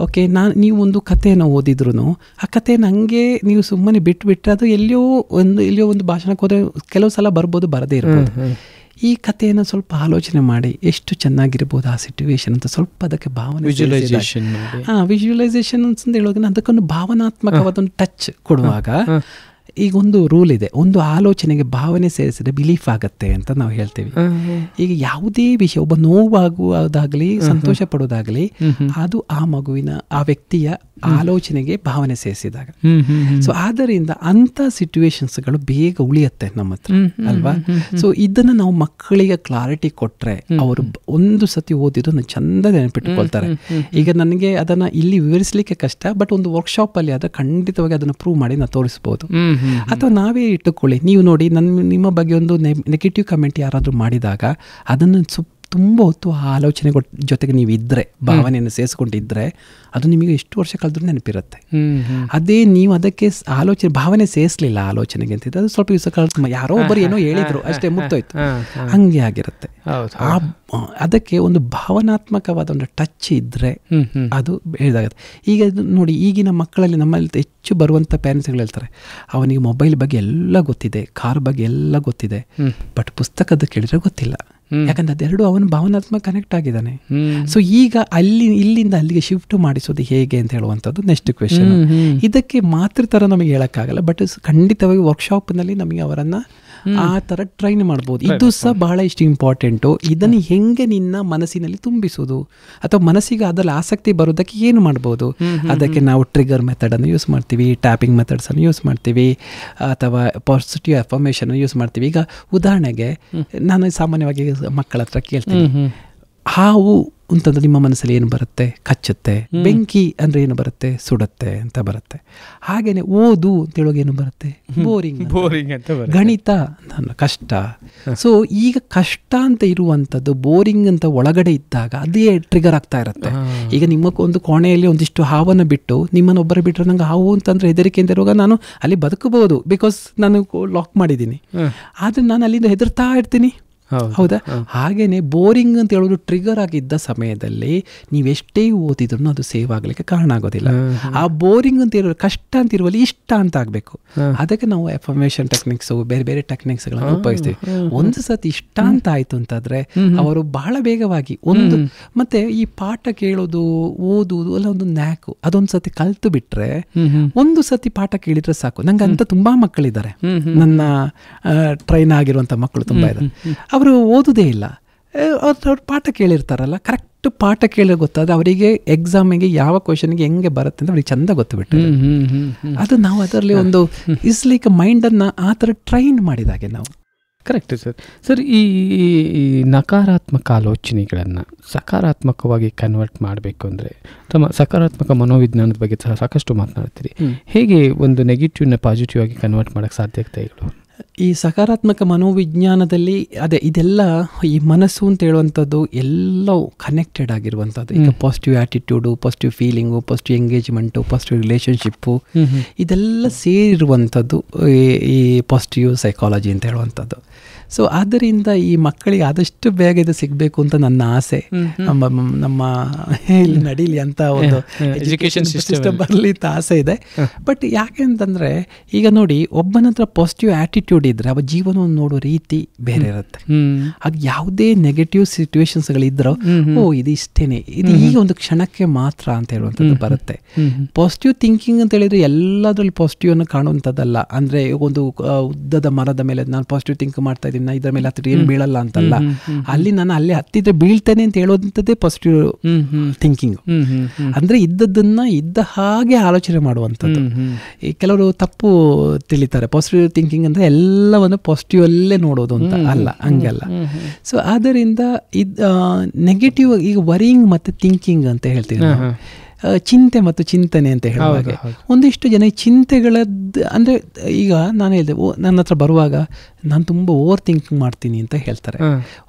ಓಕೆ, ನೀವು ಒಂದು ಕಥೆಯನ್ನು ಓದಿದ್ರು ಆ ಕಥೆಯನ್ನು ಹಂಗೆ ನೀವು ಸುಮ್ಮನೆ ಬಿಟ್ಟುಬಿಟ್ರೆ ಅದು ಎಲ್ಲಿಯೋ ಒಂದು ಭಾಷಣಕ್ಕೆ ಹೋದರೆ ಕೆಲವು ಸಲ ಬರ್ಬೋದು, ಬರದೇ ಇರ್ಬೋದು. ಈ ಕಥೆಯನ್ನು ಸ್ವಲ್ಪ ಆಲೋಚನೆ ಮಾಡಿ ಎಷ್ಟು ಚೆನ್ನಾಗಿರ್ಬೋದು ಆ ಸಿಚುವೇಶನ್ ಅಂತ ಸ್ವಲ್ಪ ಅದಕ್ಕೆ ಭಾವನೆ ವಿಜುವಲೈಸೇಷನ್ ಅಂತ ಹೇಳುವಾಗ ಅದಕ್ಕೊಂದು ಭಾವನಾತ್ಮಕವಾದೊಂದು ಟಚ್ ಕೊಡುವಾಗ ಈಗ ಒಂದು ರೂಲ್ ಇದೆ, ಒಂದು ಆಲೋಚನೆಗೆ ಭಾವನೆ ಸೇರಿಸಿದ್ರೆ ಬಿಲೀಫ್ ಆಗತ್ತೆ ಅಂತ ನಾವು ಹೇಳ್ತೀವಿ. ಈಗ ಯಾವುದೇ ವಿಷಯ, ಒಬ್ಬ ನೋವಾಗುವುದಾಗಲಿ ಸಂತೋಷ ಪಡೋದಾಗಲಿ, ಅದು ಆ ಮಗುವಿನ ಆ ವ್ಯಕ್ತಿಯ ಆಲೋಚನೆಗೆ ಭಾವನೆ ಸೇರಿಸಿದಾಗ. ಸೊ ಆದ್ದರಿಂದ ಅಂಥ ಸಿಚುವೇಶನ್ಸ್ಗಳು ಬೇಗ ಉಳಿಯುತ್ತೆ ನಮ್ಮ ಹತ್ರ ಅಲ್ವಾ. ಸೊ ಇದನ್ನ ನಾವು ಮಕ್ಕಳಿಗೆ ಕ್ಲಾರಿಟಿ ಕೊಟ್ರೆ ಅವರು ಒಂದು ಸತಿ ಓದಿದ್ದು ಚಂದ ನೆನಪಿಟ್ಟುಕೊಳ್ತಾರೆ. ಈಗ ನನಗೆ ಅದನ್ನ ಇಲ್ಲಿ ವಿವರಿಸಲಿಕ್ಕೆ ಕಷ್ಟ, ಬಟ್ ಒಂದು ವರ್ಕ್ಶಾಪ್ ಅಲ್ಲಿ ಆದ್ರೆ ಖಂಡಿತವಾಗಿ ಅದನ್ನು ಪ್ರೂವ್ ಮಾಡಿ ನಾವು ತೋರಿಸ್ಬೋದು. ಅಥವಾ ನಾವೇ ಇಟ್ಟುಕೊಳ್ಳಿ, ನೀವು ನೋಡಿ ನಿಮ್ಮ ಬಗ್ಗೆ ಒಂದು ನೆಗೆಟಿವ್ ಕಮೆಂಟ್ ಯಾರಾದರೂ ಮಾಡಿದಾಗ ಅದನ್ನು ತುಂಬ ಹೊತ್ತು ಆ ಆಲೋಚನೆ ಜೊತೆಗೆ ನೀವು ಇದ್ದರೆ, ಭಾವನೆಯನ್ನು ಸೇರಿಸ್ಕೊಂಡಿದ್ರೆ, ಅದು ನಿಮಗೆ ಎಷ್ಟು ವರ್ಷ ಕಳೆದ್ರೂ ನೆನಪಿರುತ್ತೆ. ಅದೇ ನೀವು ಅದಕ್ಕೆ ಭಾವನೆ ಸೇರಿಸಲಿಲ್ಲ ಆಲೋಚನೆಗೆ ಅಂತಿದ್ರೆ ಅದು ಸ್ವಲ್ಪ ದಿವಸ ಕಳೆದ ಯಾರೋ ಒಬ್ಬರು ಏನೋ ಹೇಳಿದ್ರು ಅಷ್ಟೇ, ಮುಗ್ದೋಯ್ತು. ಹಂಗೆ ಆಗಿರುತ್ತೆ. ಅದಕ್ಕೆ ಒಂದು ಭಾವನಾತ್ಮಕವಾದ ಒಂದು ಟಚ್ ಇದ್ದರೆ ಅದು ಹೇಳಿದಾಗುತ್ತೆ. ಈಗ ನೋಡಿ, ಈಗಿನ ಮಕ್ಕಳಲ್ಲಿ ನಮ್ಮಲ್ಲಿ ಹೆಚ್ಚು ಬರುವಂಥ ಪೇರೆಂಟ್ಸ್ಗಳು ಹೇಳ್ತಾರೆ, ಅವನಿಗೆ ಮೊಬೈಲ್ ಬಗ್ಗೆ ಎಲ್ಲ ಗೊತ್ತಿದೆ, ಕಾರ್ ಬಗ್ಗೆ ಎಲ್ಲ ಗೊತ್ತಿದೆ, ಬಟ್ ಪುಸ್ತಕದ ಕೇಳಿದ್ರೆ ಗೊತ್ತಿಲ್ಲ. ಯಾಕಂದ್ರೆ ಅದೆರಡು ಅವನು ಭಾವನಾತ್ಮಕ ಕನೆಕ್ಟ್ ಆಗಿದ್ದಾನೆ. ಸೊ ಈಗ ಇಲ್ಲಿಂದ ಅಲ್ಲಿಗೆ ಶಿಫ್ಟ್ ಮಾಡಿಸೋದು ಹೇಗೆ ಅಂತ ಹೇಳುವಂಥದ್ದು ನೆಕ್ಸ್ಟ್ ಕ್ವೆಶನ್. ಇದಕ್ಕೆ ಮಾತ್ರ ಥರ ನಮಗೆ ಹೇಳೋಕ್ಕಾಗಲ್ಲ, ಬಟ್ ಖಂಡಿತವಾಗಿ ವರ್ಕ್ಶಾಪ್ನಲ್ಲಿ ನಮಗೆ ಅವರನ್ನು ಆ ಥರ ಟ್ರೈನ್ ಮಾಡ್ಬೋದು. ಇದು ಸಹ ಬಹಳ ಇಷ್ಟು ಇಂಪಾರ್ಟೆಂಟು. ಇದನ್ನು ಹೆಂಗೆ ನಿನ್ನ ಮನಸ್ಸಿನಲ್ಲಿ ತುಂಬಿಸೋದು ಅಥವಾ ಮನಸ್ಸಿಗೆ ಅದರಲ್ಲಿ ಆಸಕ್ತಿ ಬರೋದಕ್ಕೆ ಏನು ಮಾಡ್ಬೋದು, ಅದಕ್ಕೆ ನಾವು ಟ್ರಿಗರ್ ಮೆಥಡನ್ನು ಯೂಸ್ ಮಾಡ್ತೀವಿ, ಟ್ಯಾಪಿಂಗ್ ಮೆಥಡ್ಸನ್ನು ಯೂಸ್ ಮಾಡ್ತೀವಿ, ಅಥವಾ ಪಾಸಿಟಿವ್ ಅಫರ್ಮೇಷನ್ ಯೂಸ್ ಮಾಡ್ತೀವಿ. ಈಗ ಉದಾಹರಣೆಗೆ ನಾನು ಸಾಮಾನ್ಯವಾಗಿ ಮಕ್ಕಳ ಹತ್ರ ಕೇಳ್ತೀನಿ, ಹಾವು ಅಂತಂದ್ರೆ ನಿಮ್ಮ ಮನಸ್ಸಲ್ಲಿ ಏನು ಬರುತ್ತೆ? ಕಚ್ಚುತ್ತೆ. ಬೆಂಕಿ ಅಂದ್ರೆ ಏನು ಬರುತ್ತೆ? ಸುಡುತ್ತೆ ಅಂತ ಬರುತ್ತೆ. ಹಾಗೇನೆ ಓದು ಅಂತ ಹೇಳುವಾಗ ಏನು ಬರುತ್ತೆ? ಬೋರಿಂಗ್ ಅಂತ. ಗಣಿತ ಕಷ್ಟ. ಸೊ ಈಗ ಕಷ್ಟ ಅಂತ ಇರುವಂಥದ್ದು ಬೋರಿಂಗ್ ಅಂತ ಒಳಗಡೆ ಇದ್ದಾಗ ಅದೇ ಟ್ರಿಗರ್ ಆಗ್ತಾ ಇರುತ್ತೆ. ಈಗ ಒಂದು ಕೋಣೆಯಲ್ಲಿ ಒಂದಿಷ್ಟು ಹಾವನ್ನು ಬಿಟ್ಟು ನಿಮ್ಮನ್ನು ಒಬ್ಬರ ಬಿಟ್ಟರೆ ನಂಗೆ ಹಾವು ಅಂತಂದ್ರೆ ಹೆದರಿಕೆ ಅಂತ ಇರುವಾಗ ನಾನು ಅಲ್ಲಿ ಬದುಕಬಹುದು, ಬಿಕಾಸ್ ನಾನು ಲಾಕ್ ಮಾಡಿದ್ದೀನಿ. ಆದರೆ ನಾನು ಅಲ್ಲಿಂದ ಹೆದರ್ತಾ ಇರ್ತೀನಿ. ಹೌದಾ? ಹಾಗೇನೆ ಬೋರಿಂಗ್ ಅಂತ ಹೇಳೋದು ಟ್ರಿಗರ್ ಆಗಿದ್ದ ಸಮಯದಲ್ಲಿ ನೀವೆಷ್ಟೇ ಓದಿದ್ರು ಅದು ಸೇವ್ ಆಗ್ಲಿಕ್ಕೆ ಕಾರಣ ಆಗೋದಿಲ್ಲ. ಆ ಬೋರಿಂಗ್ ಅಂತ ಇರೋ ಕಷ್ಟ ಅಂತ ಇರುವಲ್ಲಿ ಇಷ್ಟ ಅಂತ ಆಗ್ಬೇಕು. ಅದಕ್ಕೆ ನಾವು ಅಫರ್ಮೇಷನ್ ಟೆಕ್ನಿಕ್ಸ್, ಬೇರೆ ಬೇರೆ ಟೆಕ್ನಿಕ್ಸ್ ಗಳನ್ನ ಉಪಯೋಗಿಸ್ತೀವಿ. ಒಂದು ಸತಿ ಇಷ್ಟ ಅಂತ ಆಯ್ತು ಅಂತಂದ್ರೆ ಅವರು ಬಹಳ ಬೇಗವಾಗಿ ಮತ್ತೆ ಈ ಪಾಠ ಕೇಳೋದು, ಓದುವುದು ಎಲ್ಲ ಒಂದು ನ್ಯಾಕು. ಅದೊಂದು ಸತಿ ಕಲ್ತು ಬಿಟ್ರೆ ಒಂದು ಸತಿ ಪಾಠ ಕೇಳಿದ್ರೆ ಸಾಕು. ನಂಗೆ ಅಂತ ತುಂಬಾ ಮಕ್ಕಳಿದ್ದಾರೆ, ನನ್ನ ಟ್ರೈನ್ ಆಗಿರುವಂತ ಮಕ್ಕಳು ತುಂಬಾ ಇದ್ದಾರೆ. ಅವರು ಓದುವುದೇ ಇಲ್ಲ, ಅವ್ರು ಪಾಠ ಕೇಳಿರ್ತಾರಲ್ಲ, ಕರೆಕ್ಟ್ ಪಾಠ ಕೇಳಿದ್ರೆ ಗೊತ್ತಾದ್ರೆ ಅವರಿಗೆ ಎಕ್ಸಾಮಿಗೆ ಯಾವ ಕ್ವಶನ್ಗೆ ಹೆಂಗೆ ಬರುತ್ತೆ ಅಂತ ಅವ್ರಿಗೆ ಚಂದ ಗೊತ್ತುಬಿಟ್ಟು ಅದು ನಾವು ಅದರಲ್ಲಿ ಒಂದು ಇಸ್ ಲೈಕ್ ಮೈಂಡನ್ನು ಆ ಥರ ಟ್ರೈನ್ ಮಾಡಿದಾಗೆ ನಾವು. Correct sir. ಈ ನಕಾರಾತ್ಮಕ ಆಲೋಚನೆಗಳನ್ನು ಸಕಾರಾತ್ಮಕವಾಗಿ ಕನ್ವರ್ಟ್ ಮಾಡಬೇಕು ಅಂದರೆ ತಮ್ಮ ಸಕಾರಾತ್ಮಕ ಮನೋವಿಜ್ಞಾನದ ಬಗ್ಗೆ ಸಹ ಸಾಕಷ್ಟು ಮಾತನಾಡ್ತೀರಿ. ಹೇಗೆ ಒಂದು ನೆಗೆಟಿವ್ನ ಪಾಸಿಟಿವ್ ಆಗಿ ಕನ್ವರ್ಟ್ ಮಾಡೋಕ್ಕೆ ಸಾಧ್ಯತೆಗಳು? ಈ ಸಕಾರಾತ್ಮಕ ಮನೋವಿಜ್ಞಾನದಲ್ಲಿ ಇದೆಲ್ಲ ಈ ಮನಸ್ಸು ಅಂತ ಹೇಳುವಂಥದ್ದು ಎಲ್ಲವೂ ಕನೆಕ್ಟೆಡ್ ಆಗಿರುವಂಥದ್ದು. ಈಗ positive attitude, positive feeling, positive engagement, positive relationship, ಇದೆಲ್ಲ ಸೇರಿರುವಂಥದ್ದು ಈ ಪಾಸಿಟಿವ್ ಸೈಕಾಲಜಿ ಅಂತ ಹೇಳುವಂಥದ್ದು. ಸೊ ಆದ್ದರಿಂದ ಈ ಮಕ್ಕಳಿಗೆ ಆದಷ್ಟು ಬೇಗ ಇದು ಸಿಗಬೇಕು ಅಂತ ನನ್ನ ಆಸೆ. ನಮ್ಮ ಇಲ್ಲಿ ನಡೀಲಿ ಅಂತ ಒಂದು ಎಜುಕೇಷನ್ ಸಿಸ್ಟಮ್ ಬರಲಿ ಅಂತ ಆಸೆ ಇದೆ. ಬಟ್ ಯಾಕೆಂತಂದರೆ ಈಗ ನೋಡಿ, ಒಬ್ಬನ ಹತ್ರ ಪಾಸಿಟಿವ್ ಆ್ಯಟಿಟ್ಯೂಡ್ ಇದ್ದರೆ ಅವ ಜೀವನವನ್ನು ನೋಡೋ ರೀತಿ ಬೇರೆ ಇರುತ್ತೆ. ಅದು ಯಾವುದೇ ನೆಗೆಟಿವ್ ಸಿಚುವೇಶನ್ಸ್ಗಳಿದ್ರೋ ಇದು ಇಷ್ಟೇನೆ, ಇದು ಈಗ ಒಂದು ಕ್ಷಣಕ್ಕೆ ಮಾತ್ರ ಅಂತ ಹೇಳುವಂಥದ್ದು ಬರುತ್ತೆ. ಪಾಸಿಟಿವ್ ಥಿಂಕಿಂಗ್ ಅಂತ ಹೇಳಿದ್ರೆ ಎಲ್ಲದರಲ್ಲಿ ಪಾಸಿಟಿವ್ ಅನ್ನು ಕಾಣುವಂಥದ್ದಲ್ಲ. ಅಂದರೆ ಒಂದು ಉದ್ದದ ಮರದ ಮೇಲೆ ನಾನು ಪಾಸಿಟಿವ್ ಥಿಂಕ್ ಮಾಡ್ತಾ ಇದ್ದೀನಿ, ಇದರ ಮೇಲೆ ಹತ್ತಿರ ಏನು ಬೀಳಲ್ಲ ಅಂತಲ್ಲ, ಅಲ್ಲಿ ನಾನು ಅಲ್ಲಿ ಹತ್ತಿದ್ರೆ ಬೀಳ್ತೇನೆ ಅಂತ ಹೇಳೋದಂಥದ್ದೇ ಪಾಸಿಟಿವ್ ಥಿಂಕಿಂಗ್. ಅಂದ್ರೆ ಇದ್ದದನ್ನ ಇದ್ದ ಹಾಗೆ ಆಲೋಚನೆ ಮಾಡುವಂಥದ್ದು. ಈ ಕೆಲವರು ತಪ್ಪು ತಿಳಿತಾರೆ, ಪಾಸಿಟಿವ್ ಥಿಂಕಿಂಗ್ ಅಂದ್ರೆ ಎಲ್ಲವನ್ನು ಪಾಸಿಟಿವ್ ಅಲ್ಲೇ ನೋಡೋದು ಅಂತ ಅಲ್ಲ, ಹಂಗಲ್ಲ. ಸೊ ಆದ್ದರಿಂದ ನೆಗೆಟಿವ್, ಈಗ ವರಿಂಗ್ ಮತ್ತೆ ಥಿಂಕಿಂಗ್ ಅಂತ ಹೇಳ್ತೀವಿ, ಚಿಂತೆ ಮತ್ತು ಚಿಂತನೆ ಅಂತ ಹೇಳುವಾಗ ಒಂದಿಷ್ಟು ಜನ ಚಿಂತೆಗಳದ್ದು ಅಂದರೆ ಈಗ ನಾನು ಹೇಳಿದೆ, ನನ್ನ ಹತ್ರ ಬರುವಾಗ ನಾನು ತುಂಬ ಓವರ್ ಥಿಂಕ್ ಮಾಡ್ತೀನಿ ಅಂತ ಹೇಳ್ತಾರೆ.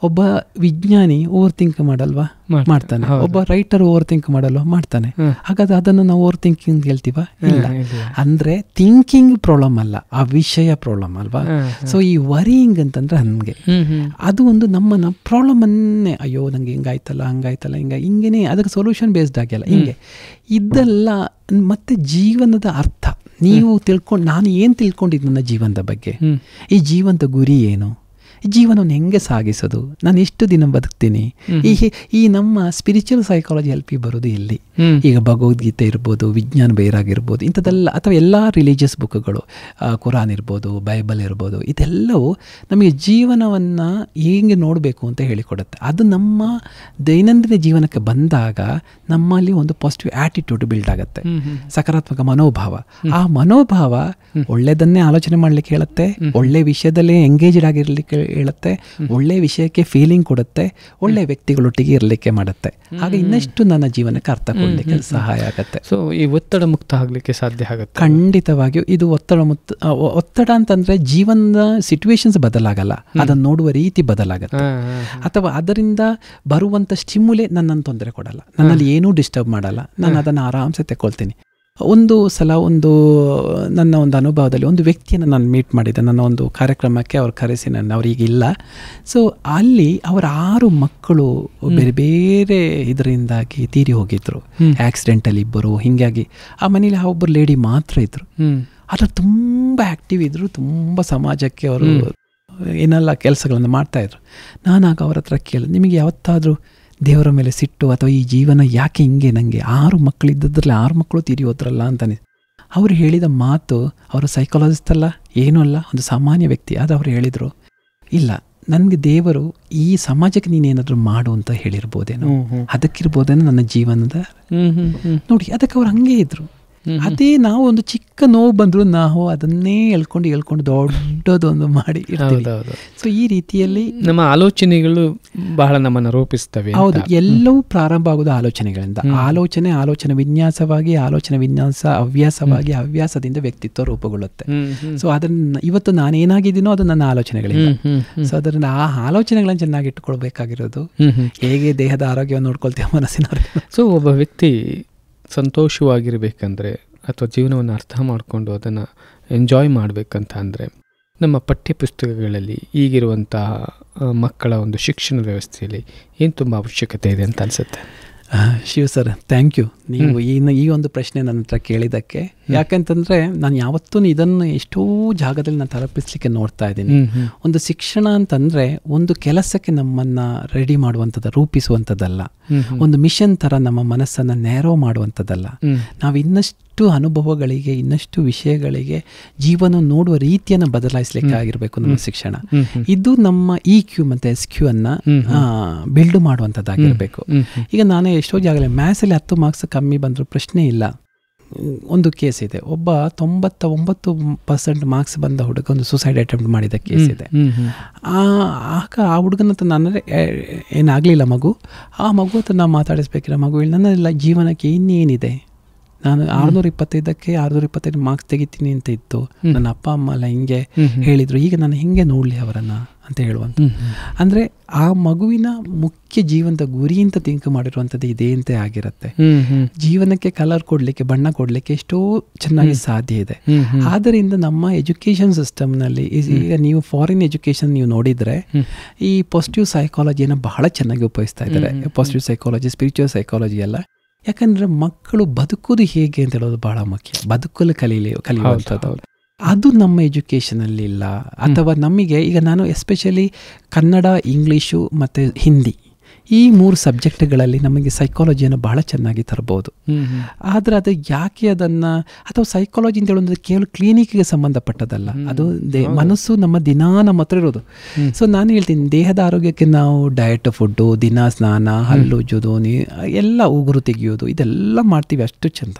ಒಬ್ಬ ವಿಜ್ಞಾನಿ ಓವರ್ ಥಿಂಕ್ ಮಾಡಲ್ವಾ? ಮಾಡ್ತಾನೆ. ಒಬ್ಬ ರೈಟರ್ ಓವರ್ ಥಿಂಕ್ ಮಾಡಲ್ವಾ? ಮಾಡ್ತಾನೆ. ಹಾಗಾದ್ರೆ ಅದನ್ನು ನಾವು ಓವರ್ ಥಿಂಕಿಂಗ್ ಹೇಳ್ತೀವ? ಇಲ್ಲ. ಅಂದ್ರೆ ಥಿಂಕಿಂಗ್ ಪ್ರಾಬ್ಲಮ್ ಅಲ್ಲ, ಆ ವಿಷಯ ಪ್ರಾಬ್ಲಮ್ ಅಲ್ವಾ? ಸೊ ಈ ವರಿಯಿಂಗ್ ಅಂತಂದ್ರೆ ಹಂಗೆ, ಅದು ಒಂದು ನಮ್ಮನ್ನ ಪ್ರಾಬ್ಲಮ್ ಅನ್ನೇ, ಅಯ್ಯೋ ನಂಗೆ ಹಿಂಗಾಯ್ತಲ್ಲ, ಹಂಗಾಯ್ತಲ್ಲ, ಹಿಂಗೇನೆ ಅದಕ್ಕೆ ಸೊಲ್ಯೂಷನ್ ಬೇಸ್ಡ್ ಆಗಿಲ್ಲ, ಹಿಂಗೆ ಇದೆಲ್ಲ. ಮತ್ತೆ ಜೀವನದ ಅರ್ಥ ನೀವು ನಾನು ಏನು ತಿಳ್ಕೊಂಡಿದ್ದು ನನ್ನ ಜೀವನದ ಬಗ್ಗೆ, ಈ ಜೀವನದ ಗುರಿ ಏನು, ಜೀವನವನ್ನು ಹೆಂಗೆ ಸಾಗಿಸೋದು, ನಾನು ಎಷ್ಟು ದಿನ ಬದುಕ್ತೀನಿ, ಈ ನಮ್ಮ ಸ್ಪಿರಿಚುವಲ್ ಸೈಕಾಲಜಿ ಹೆಲ್ಪಿಗೆ ಬರೋದು ಎಲ್ಲಿ? ಈಗ ಭಗವದ್ಗೀತೆ ಇರ್ಬೋದು, ವಿಜ್ಞಾನ ಬೈರಾಗಿರ್ಬೋದು, ಇಂಥದ್ದೆಲ್ಲ, ಅಥವಾ ಎಲ್ಲ ರಿಲಿಜಿಯಸ್ ಬುಕ್ಗಳು, ಕುರಾನ್ ಇರ್ಬೋದು, ಬೈಬಲ್ ಇರ್ಬೋದು, ಇದೆಲ್ಲವೂ ನಮಗೆ ಜೀವನವನ್ನು ಹೇಗೆ ನೋಡಬೇಕು ಅಂತ ಹೇಳಿಕೊಡುತ್ತೆ. ಅದು ನಮ್ಮ ದೈನಂದಿನ ಜೀವನಕ್ಕೆ ಬಂದಾಗ ನಮ್ಮಲ್ಲಿ ಒಂದು ಪಾಸಿಟಿವ್ ಆಟಿಟ್ಯೂಡ್ ಬಿಲ್ಡ್ ಆಗುತ್ತೆ, ಸಕಾರಾತ್ಮಕ ಮನೋಭಾವ. ಆ ಮನೋಭಾವ ಒಳ್ಳೆಯದನ್ನೇ ಆಲೋಚನೆ ಮಾಡಲಿಕ್ಕೆ ಹೇಳುತ್ತೆ, ಒಳ್ಳೆ ವಿಷಯದಲ್ಲೇ ಎಂಗೇಜ್ಡ್ ಆಗಿರಲಿಕ್ಕೆ ಹೇಳುತ್ತೆ, ಒಳ್ಳೆ ವಿಷಯಕ್ಕೆ ಫೀಲಿಂಗ್ ಕೊಡುತ್ತೆ, ಒಳ್ಳೆ ವ್ಯಕ್ತಿಗಳೊಟ್ಟಿಗೆ ಇರಲಿಕ್ಕೆ ಮಾಡುತ್ತೆ. ಆಗ ಇನ್ನಷ್ಟು ನನ್ನ ಜೀವನಕ್ಕೆ ಅರ್ಥ ಕೊಡಲಿಕ್ಕೆ ಸಹಾಯ ಆಗುತ್ತೆ. ಸೊ ಈ ಒತ್ತಡ ಮುಕ್ತ ಆಗಲಿಕ್ಕೆ ಸಾಧ್ಯ ಆಗುತ್ತೆ. ಖಂಡಿತವಾಗಿಯೂ ಇದು ಒತ್ತಡ ಅಂತಂದ್ರೆ ಜೀವನದ ಸಿಚುವೇಶನ್ಸ್ ಬದಲಾಗಲ್ಲ, ಅದನ್ನು ನೋಡುವ ರೀತಿ ಬದಲಾಗತ್ತೆ. ಅಥವಾ ಅದರಿಂದ ಬರುವಂಥ ಸ್ಟಿಮ್ಯುಲೇ ನನ್ನನ್ನು ತೊಂದರೆ ಕೊಡಲ್ಲ, ನನ್ನಲ್ಲಿ ಏನೂ ಡಿಸ್ಟರ್ಬ್ ಮಾಡಲ್ಲ, ನಾನು ಅದನ್ನು ಆರಾಮ್ಸೆ ತಗೊಳ್ತೀನಿ. ಒಂದು ಸಲ ನನ್ನ ಒಂದು ಅನುಭವದಲ್ಲಿ ಒಂದು ವ್ಯಕ್ತಿಯನ್ನು ನಾನು ಮೀಟ್ ಮಾಡಿದ್ದೆ, ನನ್ನ ಒಂದು ಕಾರ್ಯಕ್ರಮಕ್ಕೆ ಅವ್ರು ಕರೆಸಿ, ನಾನು ಅವ್ರಿಗಿಲ್ಲ. ಸೊ ಅಲ್ಲಿ ಅವರ 6 ಮಕ್ಕಳು ಬೇರೆ ಬೇರೆ ಇದರಿಂದಾಗಿ ತೀರಿ ಹೋಗಿದ್ರು, ಆಕ್ಸಿಡೆಂಟಲ್ಲಿ ಇಬ್ಬರು. ಹೀಗಾಗಿ ಆ ಮನೇಲಿ ಒಬ್ಬರು ಲೇಡಿ ಮಾತ್ರ ಇದ್ರು. ಆದರೆ ತುಂಬ ಆ್ಯಕ್ಟಿವ್ ಇದ್ರು, ತುಂಬ ಸಮಾಜಕ್ಕೆ ಅವರು ಏನೆಲ್ಲ ಕೆಲಸಗಳನ್ನು ಮಾಡ್ತಾಯಿದ್ರು. ನಾನಾಗ ಅವ್ರ ಹತ್ರ ಕೇಳಿದೆ, ನಿಮಗೆ ಯಾವತ್ತಾದರೂ ದೇವರ ಮೇಲೆ ಸಿಟ್ಟು ಅಥವಾ ಈ ಜೀವನ ಯಾಕೆ ಹಿಂಗೆ, ನನಗೆ 6 ಮಕ್ಕಳಿದ್ದದ್ರಲ್ಲಿ 6 ಮಕ್ಕಳು ತೀರಿ ಹೋದ್ರಲ್ಲ ಅಂತಾನೆ. ಅವರು ಹೇಳಿದ ಮಾತು, ಅವರು ಸೈಕಾಲಜಿಸ್ಟ್ ಅಲ್ಲ, ಏನೂ ಅಲ್ಲ, ಒಂದು ಸಾಮಾನ್ಯ ವ್ಯಕ್ತಿ. ಅದು ಅವರು ಹೇಳಿದರು, ಇಲ್ಲ, ನನಗೆ ದೇವರು ಈ ಸಮಾಜಕ್ಕೆ ನೀನೇನಾದರೂ ಮಾಡು ಅಂತ ಹೇಳಿರ್ಬೋದೇನೋ, ಅದಕ್ಕಿರ್ಬೋದೇನೋ ನನ್ನ ಜೀವನದ ನೋಡಿ. ಅದಕ್ಕೆ ಅವ್ರು ಹಂಗೆ ಇದ್ರು. ಅದೇ ನಾವು ಒಂದು ಚಿಕ್ಕ ನೋವು ಬಂದರೂ ನಾವು ಅದನ್ನೇ ಹೇಳ್ಕೊಂಡು ದೊಡ್ಡದೊಂದು ಮಾಡಿ ಇರ್ತೀವಿ. ಸೊ ಈ ರೀತಿಯಲ್ಲಿ ನಮ್ಮ ಆಲೋಚನೆಗಳು ಬಹಳ ನಮ್ಮನ್ನು ರೂಪಿಸ್ತವೆ. ಹೌದು, ಎಲ್ಲವೂ ಪ್ರಾರಂಭ ಆಗೋದು ಆಲೋಚನೆಗಳಿಂದ. ಆಲೋಚನೆ ವಿನ್ಯಾಸವಾಗಿ, ಆಲೋಚನೆ ವಿನ್ಯಾಸ ಹವ್ಯಾಸವಾಗಿ, ಹವ್ಯಾಸದಿಂದ ವ್ಯಕ್ತಿತ್ವ ರೂಪುಗೊಳ್ಳುತ್ತೆ. ಸೊ ಅದನ್ನ ಇವತ್ತು ನಾನೇನಾಗಿದ್ದೀನೋ ಅದು ನನ್ನ ಆಲೋಚನೆಗಳಿಂದ. ಸೊ ಅದರಿಂದ ಆ ಆಲೋಚನೆಗಳನ್ನು ಚೆನ್ನಾಗಿ ಇಟ್ಕೊಳ್ಬೇಕಾಗಿರೋದು. ಹೇಗೆ ದೇಹದ ಆರೋಗ್ಯವನ್ನು ನೋಡ್ಕೊಳ್ತೇವೆ, ಮನಸ್ಸಿನ ಆರೋಗ್ಯ. ಸೊ ಒಬ್ಬ ವ್ಯಕ್ತಿ ಸಂತೋಷವಾಗಿರಬೇಕಂದ್ರೆ ಅಥವಾ ಜೀವನವನ್ನು ಅರ್ಥ ಮಾಡಿಕೊಂಡು ಅದನ್ನು ಎಂಜಾಯ್ ಮಾಡಬೇಕಂತ ಅಂದರೆ ನಮ್ಮ ಪಠ್ಯಪುಸ್ತಕಗಳಲ್ಲಿ ಈಗಿರುವಂತಹ ಮಕ್ಕಳ ಒಂದು ಶಿಕ್ಷಣ ವ್ಯವಸ್ಥೆಯಲ್ಲಿ ಏನು ತುಂಬ ಅವಶ್ಯಕತೆ ಇದೆ ಅಂತ ಅನಿಸುತ್ತೆ? Shiv sir, thank you. ನೀವು ಈ ಒಂದು ಪ್ರಶ್ನೆ ನನ್ನ ಹತ್ರ ಕೇಳಿದ್ದಕ್ಕೆ. ಯಾಕಂತಂದರೆ ನಾನು ಯಾವತ್ತೂ ಇದನ್ನು ಎಷ್ಟೋ ಜಾಗದಲ್ಲಿ ನಾನು ತಲುಪಿಸ್ಲಿಕ್ಕೆ ನೋಡ್ತಾ ಇದ್ದೀನಿ. ಒಂದು ಶಿಕ್ಷಣ ಅಂತಂದರೆ ಒಂದು ಕೆಲಸಕ್ಕೆ ನಮ್ಮನ್ನು ರೆಡಿ ಮಾಡುವಂಥದ್ದು, ರೂಪಿಸುವಂಥದ್ದಲ್ಲ. ಒಂದು ಮಿಷನ್ ಥರ ನಮ್ಮ ಮನಸ್ಸನ್ನು ನ್ಯಾರೋ ಮಾಡುವಂಥದ್ದಲ್ಲ. ನಾವು ಇನ್ನಷ್ಟು ಅನುಭವಗಳಿಗೆ, ಇನ್ನಷ್ಟು ವಿಷಯಗಳಿಗೆ ಜೀವನ ನೋಡುವ ರೀತಿಯನ್ನು ಬದಲಾಯಿಸಲಿಕ್ಕೆ ಆಗಿರಬೇಕು ನಮ್ಮ ಶಿಕ್ಷಣ. ಇದು ನಮ್ಮ EQ ಮತ್ತು SQ ಅನ್ನು ಬಿಲ್ಡ್ ಮಾಡುವಂಥದ್ದಾಗಿರಬೇಕು. ಈಗ ನಾನು ಎಷ್ಟೋ ಜಾಗದಲ್ಲಿ ಮ್ಯಾಥ್ಸಲ್ಲಿ 10 ಮಾರ್ಕ್ಸ್ ಕಮ್ಮಿ ಬಂದರೂ ಪ್ರಶ್ನೆ ಇಲ್ಲ. ಒಂದು ಕೇಸ್ ಇದೆ, ಒಬ್ಬ 99% ಮಾರ್ಕ್ಸ್ ಬಂದ ಹುಡುಗ ಒಂದು ಸುಸೈಡ್ ಅಟೆಂಪ್ಟ್ ಮಾಡಿದ ಕೇಸ್ ಇದೆ. ಆಗ ಆ ಹುಡುಗನ ಹತ್ರ ನನ್ನಲ್ಲಿ ಏನಾಗಲಿಲ್ಲ ಮಗು. ಆ ಮಗು ಹತ್ರ ನಾವು ಮಾತಾಡಿಸ್ಬೇಕಿಲ್ಲ. ಮಗು ಹೇಳಿ, ನನ್ನೆಲ್ಲ ಜೀವನಕ್ಕೆ ಇನ್ನೇನಿದೆ, ನಾನು 625ಕ್ಕೆ 625 ಮಾರ್ಕ್ಸ್ ತೆಗಿತೀನಿ ಅಂತ ಇತ್ತು, ನನ್ನ ಅಪ್ಪ ಅಮ್ಮ ಎಲ್ಲ ಹಿಂಗೆ ಹೇಳಿದರು, ಈಗ ನಾನು ಹೆಂಗೆ ನೋಡಲಿ ಅವರನ್ನು ಅಂತ ಹೇಳುವಂಥ. ಅಂದರೆ ಆ ಮಗುವಿನ ಮುಖ್ಯ ಜೀವನದ ಗುರಿ ಅಂತ ಥಿಂಕ್ ಮಾಡಿರುವಂಥದ್ದು ಇದೇ ಅಂತ ಆಗಿರುತ್ತೆ. ಜೀವನಕ್ಕೆ ಕಲರ್ ಕೊಡಲಿಕ್ಕೆ, ಬಣ್ಣ ಕೊಡಲಿಕ್ಕೆ ಎಷ್ಟೋ ಚೆನ್ನಾಗಿ ಸಾಧ್ಯ ಇದೆ. ಆದ್ದರಿಂದ ನಮ್ಮ ಎಜುಕೇಷನ್ ಸಿಸ್ಟಮ್ನಲ್ಲಿ ಈಗ ನೀವು ಫಾರಿನ್ ಎಜುಕೇಷನ್ ನೀವು ನೋಡಿದರೆ ಈ ಪಾಸಿಟಿವ್ ಸೈಕಾಲಜಿಯನ್ನು ಬಹಳ ಚೆನ್ನಾಗಿ ಉಪಯೋಗಿಸ್ತಾ ಇದ್ದಾರೆ. ಪಾಸಿಟಿವ್ ಸೈಕಾಲಜಿ, ಸ್ಪಿರಿಚುವಲ್ ಸೈಕಾಲಜಿ ಎಲ್ಲ. ಯಾಕಂದರೆ ಮಕ್ಕಳು ಬದುಕೋದು ಹೇಗೆ ಅಂತ ಹೇಳೋದು ಬಹಳ ಮುಖ್ಯ. ಬದುಕಲು ಕಲಿಯುವಂಥದ್ದು ಅದು ನಮ್ಮ ಎಜುಕೇಷನಲ್ಲಿ ಇಲ್ಲ. ಅಥವಾ ನಮಗೆ ಈಗ ನಾನು ಎಸ್ಪೆಷಲಿ ಕನ್ನಡ, ಇಂಗ್ಲೀಷು ಮತ್ತು ಹಿಂದಿ ಈ 3 ಸಬ್ಜೆಕ್ಟ್ಗಳಲ್ಲಿ ನಮಗೆ ಸೈಕಾಲಜಿಯನ್ನು ಬಹಳ ಚೆನ್ನಾಗಿ ತರಬಹುದು. ಆದರೆ ಅದು ಯಾಕೆ ಅದನ್ನು, ಅಥವಾ ಸೈಕಾಲಜಿ ಅಂತ ಹೇಳೋದು ಕೇವಲ ಕ್ಲಿನಿಕ್ಗೆ ಸಂಬಂಧಪಟ್ಟದಲ್ಲ, ಅದು ಮನಸ್ಸು ನಮ್ಮ ದಿನಾ ನಮ್ಮ ಹತ್ರ ಇರೋದು. ಸೊ ನಾನು ಹೇಳ್ತೀನಿ, ದೇಹದ ಆರೋಗ್ಯಕ್ಕೆ ನಾವು ಡಯಟ್, ಫುಡ್ಡು, ದಿನ ಸ್ನಾನ, ಹಲ್ಲು ಉಜ್ಜೋದು, ಎಲ್ಲ ಉಗುರು ತೆಗೆಯೋದು, ಇದೆಲ್ಲ ಮಾಡ್ತೀವಿ, ಅಷ್ಟು ಚೆಂದ.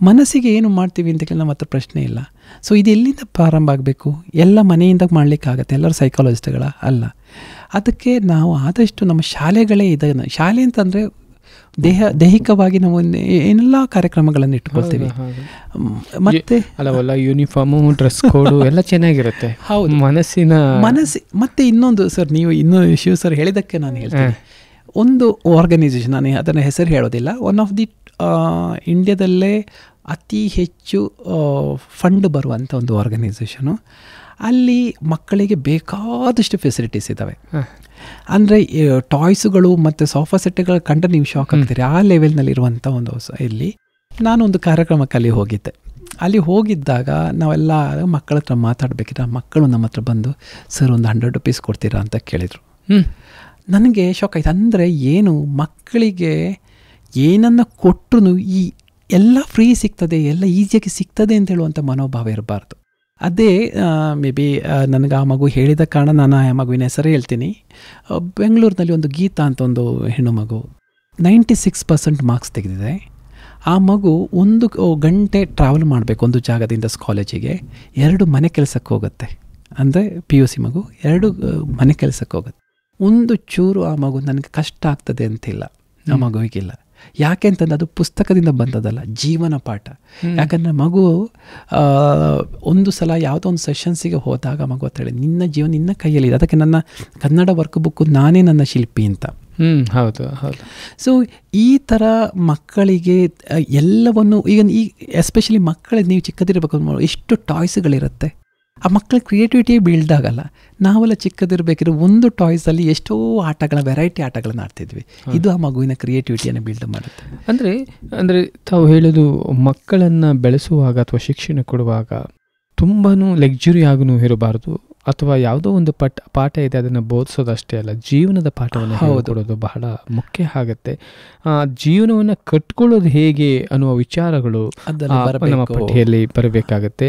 ಮನಸ್ಸಿಗೆ ಏನು ಮಾಡ್ತೀವಿ ಅಂತ ಕೇಳಿ ನಮ್ಮ ಹತ್ರ ಪ್ರಶ್ನೆ ಇಲ್ಲ. ಸೊ ಇದು ಎಲ್ಲಿಂದ ಪ್ರಾರಂಭ ಆಗಬೇಕು? ಎಲ್ಲ ಮನೆಯಿಂದ ಮಾಡಲಿಕ್ಕಾಗತ್ತೆ, ಎಲ್ಲರೂ ಸೈಕಾಲಜಿಸ್ಟ್ಗಳ ಅಲ್ಲ. ಅದಕ್ಕೆ ನಾವು ಆದಷ್ಟು ನಮ್ಮ ಶಾಲೆಗಳೇ ಇದನ್ನು, ಶಾಲೆ ಅಂತಂದರೆ ದೈಹಿಕವಾಗಿ ನಾವು ಏನೆಲ್ಲ ಕಾರ್ಯಕ್ರಮಗಳನ್ನು ಇಟ್ಕೊಳ್ತೀವಿ. ಮತ್ತೆ ಅಲ್ಲ, ಯೂನಿಫಾರ್ಮು, ಡ್ರೆಸ್ ಕೋಡು ಎಲ್ಲ ಚೆನ್ನಾಗಿರುತ್ತೆ. ಹೌದು, ಮತ್ತೆ ಇನ್ನೊಂದು ಸರ್, ನೀವು ಇನ್ನೂ ಶಿವ್ ಸರ್ ಹೇಳಿದ್ದಕ್ಕೆ ನಾನು ಹೇಳ್ತೀನಿ, ಒಂದು ಆರ್ಗನೈಸೇಷನ್, ನಾನು ಅದನ್ನು ಹೆಸರು ಹೇಳೋದಿಲ್ಲ, ಒನ್ ಆಫ್ ದಿ ಇಂಡಿಯಾದಲ್ಲೇ ಅತಿ ಹೆಚ್ಚು ಫಂಡ್ ಬರುವಂಥ ಒಂದು ಆರ್ಗನೈಸೇಷನು. ಅಲ್ಲಿ ಮಕ್ಕಳಿಗೆ ಬೇಕಾದಷ್ಟು ಫೆಸಿಲಿಟೀಸ್ ಇದ್ದಾವೆ. ಅಂದರೆ ಟಾಯ್ಸುಗಳು ಮತ್ತು ಸೋಫಾ ಸೆಟ್ಗಳು ಕಂಡ್ರೆ ನೀವು ಶಾಕ್ ಆಗ್ತೀರಿ, ಆ ಲೆವೆಲ್ನಲ್ಲಿರುವಂಥ ಒಂದು ಇಲ್ಲಿ ನಾನೊಂದು ಕಾರ್ಯಕ್ರಮಕ್ಕೆ ಅಲ್ಲಿ ಹೋಗಿದ್ದೆ. ಅಲ್ಲಿ ಹೋಗಿದ್ದಾಗ ನಾವೆಲ್ಲ ಮಕ್ಕಳ ಹತ್ರ ಮಾತಾಡಬೇಕಿದ್ರೆ ಮಕ್ಕಳು ನಮ್ಮ ಹತ್ರ ಬಂದು ಸರ್ ಒಂದು 100 ರೂಪೀಸ್ ಕೊಡ್ತೀರಾ ಅಂತ ಕೇಳಿದರು. ನನಗೆ ಶಾಕ್ ಆಯ್ತು. ಅಂದರೆ ಏನು, ಮಕ್ಕಳಿಗೆ ಏನನ್ನು ಕೊಟ್ಟರು ಈ ಎಲ್ಲ ಫ್ರೀ ಸಿಗ್ತದೆ, ಎಲ್ಲ ಈಸಿಯಾಗಿ ಸಿಗ್ತದೆ ಅಂತ ಹೇಳುವಂಥ ಮನೋಭಾವ ಇರಬಾರ್ದು. ಅದೇ ಮೇ ಬಿ ನನಗೆ ಆ ಮಗು ಹೇಳಿದ ಕಾರಣ ನಾನು ಆ ಮಗುವಿನ ಹೆಸರೇ ಹೇಳ್ತೀನಿ. ಬೆಂಗಳೂರಿನಲ್ಲಿ ಒಂದು ಗೀತಾ ಅಂತ ಒಂದು ಹೆಣ್ಣು ಮಗು 96% ಮಾರ್ಕ್ಸ್ ತೆಗೆದಿದೆ. ಆ ಮಗು 1 ಗಂಟೆ ಟ್ರಾವೆಲ್ ಮಾಡಬೇಕು ಒಂದು ಜಾಗದಿಂದ ಕಾಲೇಜಿಗೆ, 2 ಮನೆ ಕೆಲಸಕ್ಕೆ ಹೋಗುತ್ತೆ. ಅಂದರೆ PUC ಮಗು 2 ಮನೆ ಕೆಲಸಕ್ಕೆ ಹೋಗುತ್ತೆ. ಒಂದು ಚೂರು ಆ ಮಗು ನನಗೆ ಕಷ್ಟ ಆಗ್ತದೆ ಅಂತಿಲ್ಲ, ಆ ಮಗುವಿಗಿಲ್ಲ. ಯಾಕೆ ಅಂತಂದ್ರೆ ಅದು ಪುಸ್ತಕದಿಂದ ಬಂದದಲ್ಲ, ಜೀವನ ಪಾಠ. ಯಾಕಂದರೆ ಮಗು ಒಂದು ಸಲ ಯಾವುದೋ ಒಂದು ಸೆಷನ್ಸಿಗೆ ಹೋದಾಗ ಮಗು ಅಂತೇಳಿ ನಿನ್ನ ಜೀವನ ನಿನ್ನ ಕೈಯಲ್ಲಿದೆ, ಅದಕ್ಕೆ ನನ್ನ ಕನ್ನಡ ವರ್ಕ್ ಬುಕ್ಕು ನಾನೇ ನನ್ನ ಶಿಲ್ಪಿ ಅಂತ. ಹೌದು ಹೌದು. ಸೊ ಈ ಥರ ಮಕ್ಕಳಿಗೆ ಎಲ್ಲವನ್ನು ಈಗ ಎಸ್ಪೆಷಲಿ ಮಕ್ಕಳಿಗೆ ನೀವು ಚಿಕ್ಕದಿರಬೇಕು, ಎಷ್ಟು ಟಾಯ್ಸ್ಗಳಿರುತ್ತೆ, ಆ ಮಕ್ಕಳ ಕ್ರಿಯೇಟಿವಿಟಿ ಬಿಲ್ಡ್ ಆಗಲ್ಲ. ನಾವೆಲ್ಲ ಚಿಕ್ಕದಿರಬೇಕಿದ್ರೆ ಒಂದು ಟಾಯ್ಸಲ್ಲಿ ಎಷ್ಟೋ ಆಟಗಳ ವೆರೈಟಿ ಆಟಗಳನ್ನ ಆಡ್ತಿದ್ವಿ. ಇದು ಆ ಮಗುವಿನ ಕ್ರಿಯೇಟಿವಿಟಿಯನ್ನು ಬಿಲ್ಡ್ ಮಾಡುತ್ತೆ. ಅಂದರೆ ತಾವು ಹೇಳೋದು ಮಕ್ಕಳನ್ನು ಬೆಳೆಸುವಾಗ ಅಥವಾ ಶಿಕ್ಷಣ ಕೊಡುವಾಗ ತುಂಬಾ ಲಕ್ಸುರಿ ಆಗೂ ಇರಬಾರ್ದು, ಅಥವಾ ಯಾವುದೋ ಒಂದು ಪಾಠ ಇದೆ ಅದನ್ನು ಬೋಧಿಸೋದಷ್ಟೇ ಅಲ್ಲ, ಜೀವನದ ಪಾಠವನ್ನು ಹೇಳಿಕೊಡೋದು ಬಹಳ ಮುಖ್ಯ ಆಗುತ್ತೆ. ಜೀವನವನ್ನು ಕಟ್ಕೊಳ್ಳೋದು ಹೇಗೆ ಅನ್ನುವ ವಿಚಾರಗಳು ನಮ್ಮ ಪಠ್ಯದಲ್ಲಿ ಬರಬೇಕಾಗತ್ತೆ.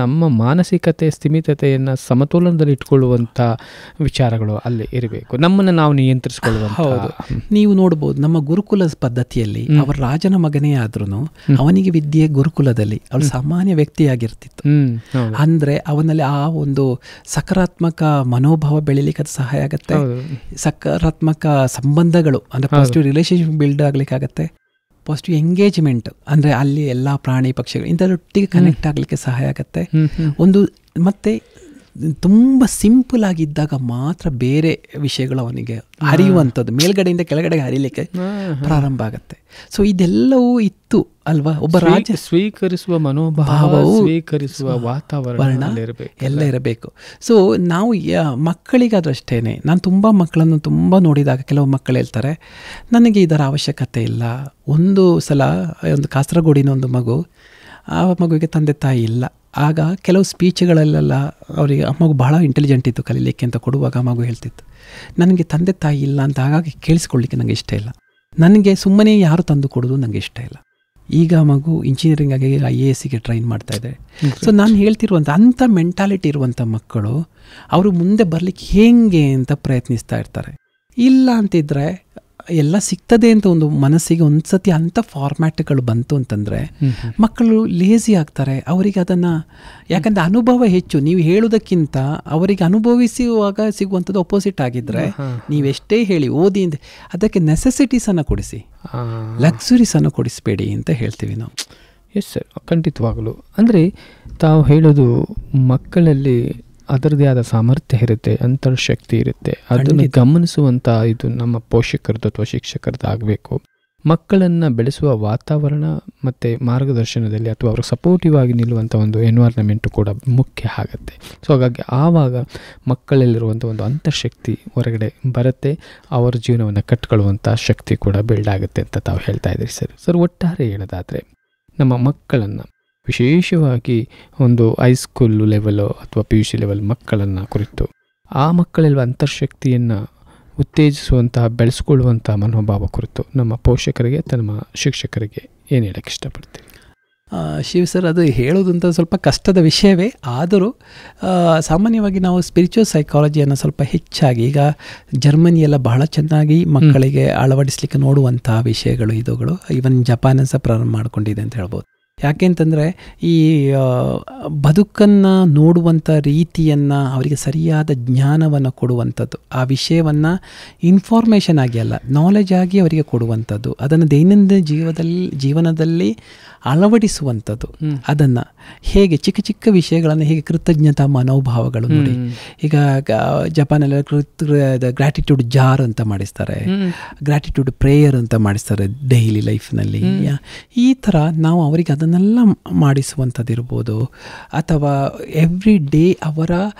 ನಮ್ಮ ಮಾನಸಿಕತೆ ಸ್ಥಿಮಿತತೆಯನ್ನು ಸಮತೋಲನದಲ್ಲಿ ಇಟ್ಕೊಳ್ಳುವಂಥ ವಿಚಾರಗಳು ಅಲ್ಲಿ ಇರಬೇಕು, ನಮ್ಮನ್ನು ನಾವು ನಿಯಂತ್ರಿಸಿಕೊಳ್ಳುವಂಥ. ನೀವು ನೋಡ್ಬೋದು ನಮ್ಮ ಗುರುಕುಲ ಪದ್ಧತಿಯಲ್ಲಿ ಅವರ ರಾಜನ ಮಗನೇ ಆದ್ರೂ ಅವನಿಗೆ ವಿದ್ಯೆ ಗುರುಕುಲದಲ್ಲಿ ಅವಳು ಸಾಮಾನ್ಯ ವ್ಯಕ್ತಿಯಾಗಿರ್ತಿತ್ತು. ಅಂದ್ರೆ ಅವನಲ್ಲಿ ಆ ಒಂದು ಸಕಾರಾತ್ಮಕ ಮನೋಭಾವ ಬೆಳಿಲಿಕ್ಕೆ ಅದು ಸಹಾಯ ಆಗುತ್ತೆ. ಸಕಾರಾತ್ಮಕ ಸಂಬಂಧಗಳು ಅಂದ್ರೆ ಪಾಸಿಟಿವ್ ರಿಲೇಶನ್ಶಿಪ್ ಬಿಲ್ಡ್ ಆಗ್ಲಿಕ್ಕಾಗತ್ತೆ. ಪಾಸಿಟಿವ್ ಎಂಗೇಜ್ಮೆಂಟ್ ಅಂದ್ರೆ ಅಲ್ಲಿ ಎಲ್ಲ ಪ್ರಾಣಿ ಪಕ್ಷಿಗಳು ಇಂಥದೊಟ್ಟಿಗೆ ಕನೆಕ್ಟ್ ಆಗ್ಲಿಕ್ಕೆ ಸಹಾಯ ಆಗುತ್ತೆ. ಒಂದು ಮತ್ತೆ ತುಂಬ ಸಿಂಪಲ್ ಆಗಿದ್ದಾಗ ಮಾತ್ರ ಬೇರೆ ವಿಷಯಗಳು ಅವನಿಗೆ ಹರಿಯುವಂಥದ್ದು, ಮೇಲ್ಗಡೆಯಿಂದ ಕೆಳಗಡೆ ಹರಿಲಿಕ್ಕೆ ಪ್ರಾರಂಭ ಆಗುತ್ತೆ. ಸೊ ಇದೆಲ್ಲವೂ ಇತ್ತು ಅಲ್ವಾ, ಒಬ್ಬ ರಾಜ ಸ್ವೀಕರಿಸುವ ಮನೋಭಾವವು, ಸ್ವೀಕರಿಸುವ ವಾತಾವರಣ ಎಲ್ಲ ಇರಬೇಕು. ಸೊ ನಾವು ಮಕ್ಕಳಿಗಾದ್ರೂ ಅಷ್ಟೇನೆ. ನಾನು ತುಂಬ ಮಕ್ಕಳನ್ನು ತುಂಬ ನೋಡಿದಾಗ ಕೆಲವು ಮಕ್ಕಳು ಹೇಳ್ತಾರೆ ನನಗೆ ಇದರ ಅವಶ್ಯಕತೆ ಇಲ್ಲ. ಒಂದು ಸಲ ಒಂದು ಕಾಸರಗೋಡಿನ ಒಂದು ಮಗು, ಆ ಮಗುವಿಗೆ ತಂದೆ ತಾಯಿ ಇಲ್ಲ. ಆಗ ಕೆಲವು ಸ್ಪೀಚ್ಗಳಲ್ಲೆಲ್ಲ ಅವರಿಗೆ ಆ ಮಗು ಬಹಳ ಇಂಟೆಲಿಜೆಂಟ್ ಇತ್ತು ಕಲೀಲಿಕ್ಕೆ ಅಂತ ಕೊಡುವಾಗ ಆ ಮಗು ಹೇಳ್ತಿತ್ತು ನನಗೆ ತಂದೆ ತಾಯಿ ಇಲ್ಲ ಅಂತ. ಹಾಗಾಗಿ ಕೇಳಿಸ್ಕೊಳ್ಳಿಕ್ಕೆ ನನಗೆ ಇಷ್ಟ ಇಲ್ಲ, ನನಗೆ ಸುಮ್ಮನೆ ಯಾರು ತಂದು ಕೊಡೋದು ನನಗೆ ಇಷ್ಟ ಇಲ್ಲ. ಈಗ ಮಗು ಇಂಜಿನಿಯರಿಂಗ್ ಆಗಿ IASಗೆ ಟ್ರೈನ್ ಮಾಡ್ತಾ ಇದೆ. ಸೊ ನಾನು ಹೇಳ್ತಿರುವಂಥ ಅಂಥ ಮೆಂಟಾಲಿಟಿ ಇರುವಂಥ ಮಕ್ಕಳು ಅವರು ಮುಂದೆ ಬರಲಿಕ್ಕೆ ಹೇಗೆ ಅಂತ ಪ್ರಯತ್ನಿಸ್ತಾ ಇರ್ತಾರೆ. ಇಲ್ಲ ಅಂತಿದ್ರೆ ಎಲ್ಲ ಸಿಗ್ತದೆ ಅಂತ ಒಂದು ಮನಸ್ಸಿಗೆ ಒಂದ್ಸತಿ ಅಂಥ ಫಾರ್ಮ್ಯಾಟ್ಗಳು ಬಂತು ಅಂತಂದರೆ ಮಕ್ಕಳು ಲೇಸಿ ಆಗ್ತಾರೆ. ಅವರಿಗೆ ಅದನ್ನು ಯಾಕಂದರೆ ಅನುಭವ ಹೆಚ್ಚು, ನೀವು ಹೇಳೋದಕ್ಕಿಂತ ಅವರಿಗೆ ಅನುಭವಿಸುವಾಗ ಸಿಗುವಂಥದ್ದು ಅಪೋಸಿಟ್ ಆಗಿದ್ದರೆ ನೀವೆಷ್ಟೇ ಹೇಳಿ ಓದಿ ಅಂತ ಅದಕ್ಕೆ ನೆಸೆಸಿಟೀಸನ್ನು ಕೊಡಿಸಿ, ಲಕ್ಸುರೀಸನ್ನು ಕೊಡಿಸಬೇಡಿ ಅಂತ ಹೇಳ್ತೀವಿ ನಾವು. ಎಸ್ ಸರ್, ಖಂಡಿತವಾಗಲು. ಅಂದರೆ ತಾವು ಹೇಳೋದು ಮಕ್ಕಳಲ್ಲಿ ಅದರದೇ ಆದ ಸಾಮರ್ಥ್ಯ ಇರುತ್ತೆ, ಅಂತರ್ಶಕ್ತಿ ಇರುತ್ತೆ, ಅದನ್ನು ಗಮನಿಸುವಂಥ ಇದು ನಮ್ಮ ಪೋಷಕರದ್ದು ಅಥವಾ ಶಿಕ್ಷಕರದ್ದು ಆಗಬೇಕು. ಮಕ್ಕಳನ್ನು ಬೆಳೆಸುವ ವಾತಾವರಣ ಮತ್ತು ಮಾರ್ಗದರ್ಶನದಲ್ಲಿ ಅಥವಾ ಅವ್ರಿಗೆ ಸಪೋರ್ಟಿವ್ ಆಗಿ ನಿಲ್ಲುವಂಥ ಒಂದು ಎನ್ವೈರ್ನಮೆಂಟು ಕೂಡ ಮುಖ್ಯ ಆಗುತ್ತೆ. ಸೊ ಹಾಗಾಗಿ ಆವಾಗ ಮಕ್ಕಳಲ್ಲಿರುವಂಥ ಒಂದು ಅಂತರ್ಶಕ್ತಿ ಹೊರಗಡೆ ಬರುತ್ತೆ, ಅವರ ಜೀವನವನ್ನು ಕಟ್ಕೊಳ್ಳುವಂಥ ಶಕ್ತಿ ಕೂಡ ಬಿಲ್ಡ್ ಆಗುತ್ತೆ ಅಂತ ತಾವು ಹೇಳ್ತಾ ಇದ್ದೀರಿ ಸರ್. ಒಟ್ಟಾರೆ ಹೇಳೋದಾದರೆ ನಮ್ಮ ಮಕ್ಕಳನ್ನು ವಿಶೇಷವಾಗಿ ಒಂದು ಹೈಸ್ಕೂಲ್ ಲೆವೆಲು ಅಥವಾ PUC ಲೆವೆಲ್ ಮಕ್ಕಳನ್ನು ಕುರಿತು ಆ ಮಕ್ಕಳಲ್ಲಿ ಅಂತರ್ಶಕ್ತಿಯನ್ನು ಉತ್ತೇಜಿಸುವಂತಹ ಬೆಳೆಸ್ಕೊಳ್ಳುವಂಥ ಮನೋಭಾವ ಕುರಿತು ನಮ್ಮ ಪೋಷಕರಿಗೆ ಅಥವಾ ನಮ್ಮ ಶಿಕ್ಷಕರಿಗೆ ಏನು ಹೇಳಕ್ಕೆ ಇಷ್ಟಪಡ್ತೀವಿ? ಶಿವ್ ಸರ್, ಅದು ಹೇಳೋದಂತ ಸ್ವಲ್ಪ ಕಷ್ಟದ ವಿಷಯವೇ. ಆದರೂ ಸಾಮಾನ್ಯವಾಗಿ ನಾವು ಸ್ಪಿರಿಚುವಲ್ ಸೈಕಾಲಜಿಯನ್ನು ಸ್ವಲ್ಪ ಹೆಚ್ಚಾಗಿ ಈಗ ಜರ್ಮನಿಯೆಲ್ಲ ಬಹಳ ಚೆನ್ನಾಗಿ ಮಕ್ಕಳಿಗೆ ಅಳವಡಿಸಲಿಕ್ಕೆ ನೋಡುವಂಥ ವಿಷಯಗಳು ಇದುಗಳು. ಈವನ್ ಜಪಾನ್ ಸಹ ಪ್ರಾರಂಭ ಮಾಡಿಕೊಂಡಿದೆ ಅಂತ ಹೇಳ್ಬೋದು. ಯಾಕೆ ಅಂತಂದರೆ ಈ ಬದುಕನ್ನು ನೋಡುವಂಥ ರೀತಿಯನ್ನು ಅವರಿಗೆ ಸರಿಯಾದ ಜ್ಞಾನವನ್ನು ಕೊಡುವಂಥದ್ದು, ಆ ವಿಷಯವನ್ನು ಇನ್ಫಾರ್ಮೇಷನ್ ಆಗಿ ಅಲ್ಲ ನಾಲೆಜ್ ಆಗಿ ಅವರಿಗೆ ಕೊಡುವಂಥದ್ದು, ಅದನ್ನು ದೈನಂದಿನ ಜೀವನದಲ್ಲಿ ಅಳವಡಿಸುವಂಥದ್ದು. ಅದನ್ನು ಹೇಗೆ ಚಿಕ್ಕ ಚಿಕ್ಕ ವಿಷಯಗಳನ್ನು ಹೇಗೆ ಕೃತಜ್ಞತಾ ಮನೋಭಾವಗಳು ನೋಡಿ, ಈಗ ಜಪಾನಲ್ಲಿ ಗ್ರ್ಯಾಟಿಟ್ಯೂಡ್ ಜಾರ್ ಅಂತ ಮಾಡಿಸ್ತಾರೆ, ಗ್ರ್ಯಾಟಿಟ್ಯೂಡ್ ಪ್ರೇಯರ್ ಅಂತ ಮಾಡಿಸ್ತಾರೆ ಡೈಲಿ ಲೈಫ್ನಲ್ಲಿ. ಈ ಥರ ನಾವು ಅವರಿಗೆ ಅದನ್ನೆಲ್ಲ ಮಾಡಿಸುವಂಥದ್ದಿರ್ಬೋದು. ಅಥವಾ ಎವ್ರಿ ಡೇ ಅವರ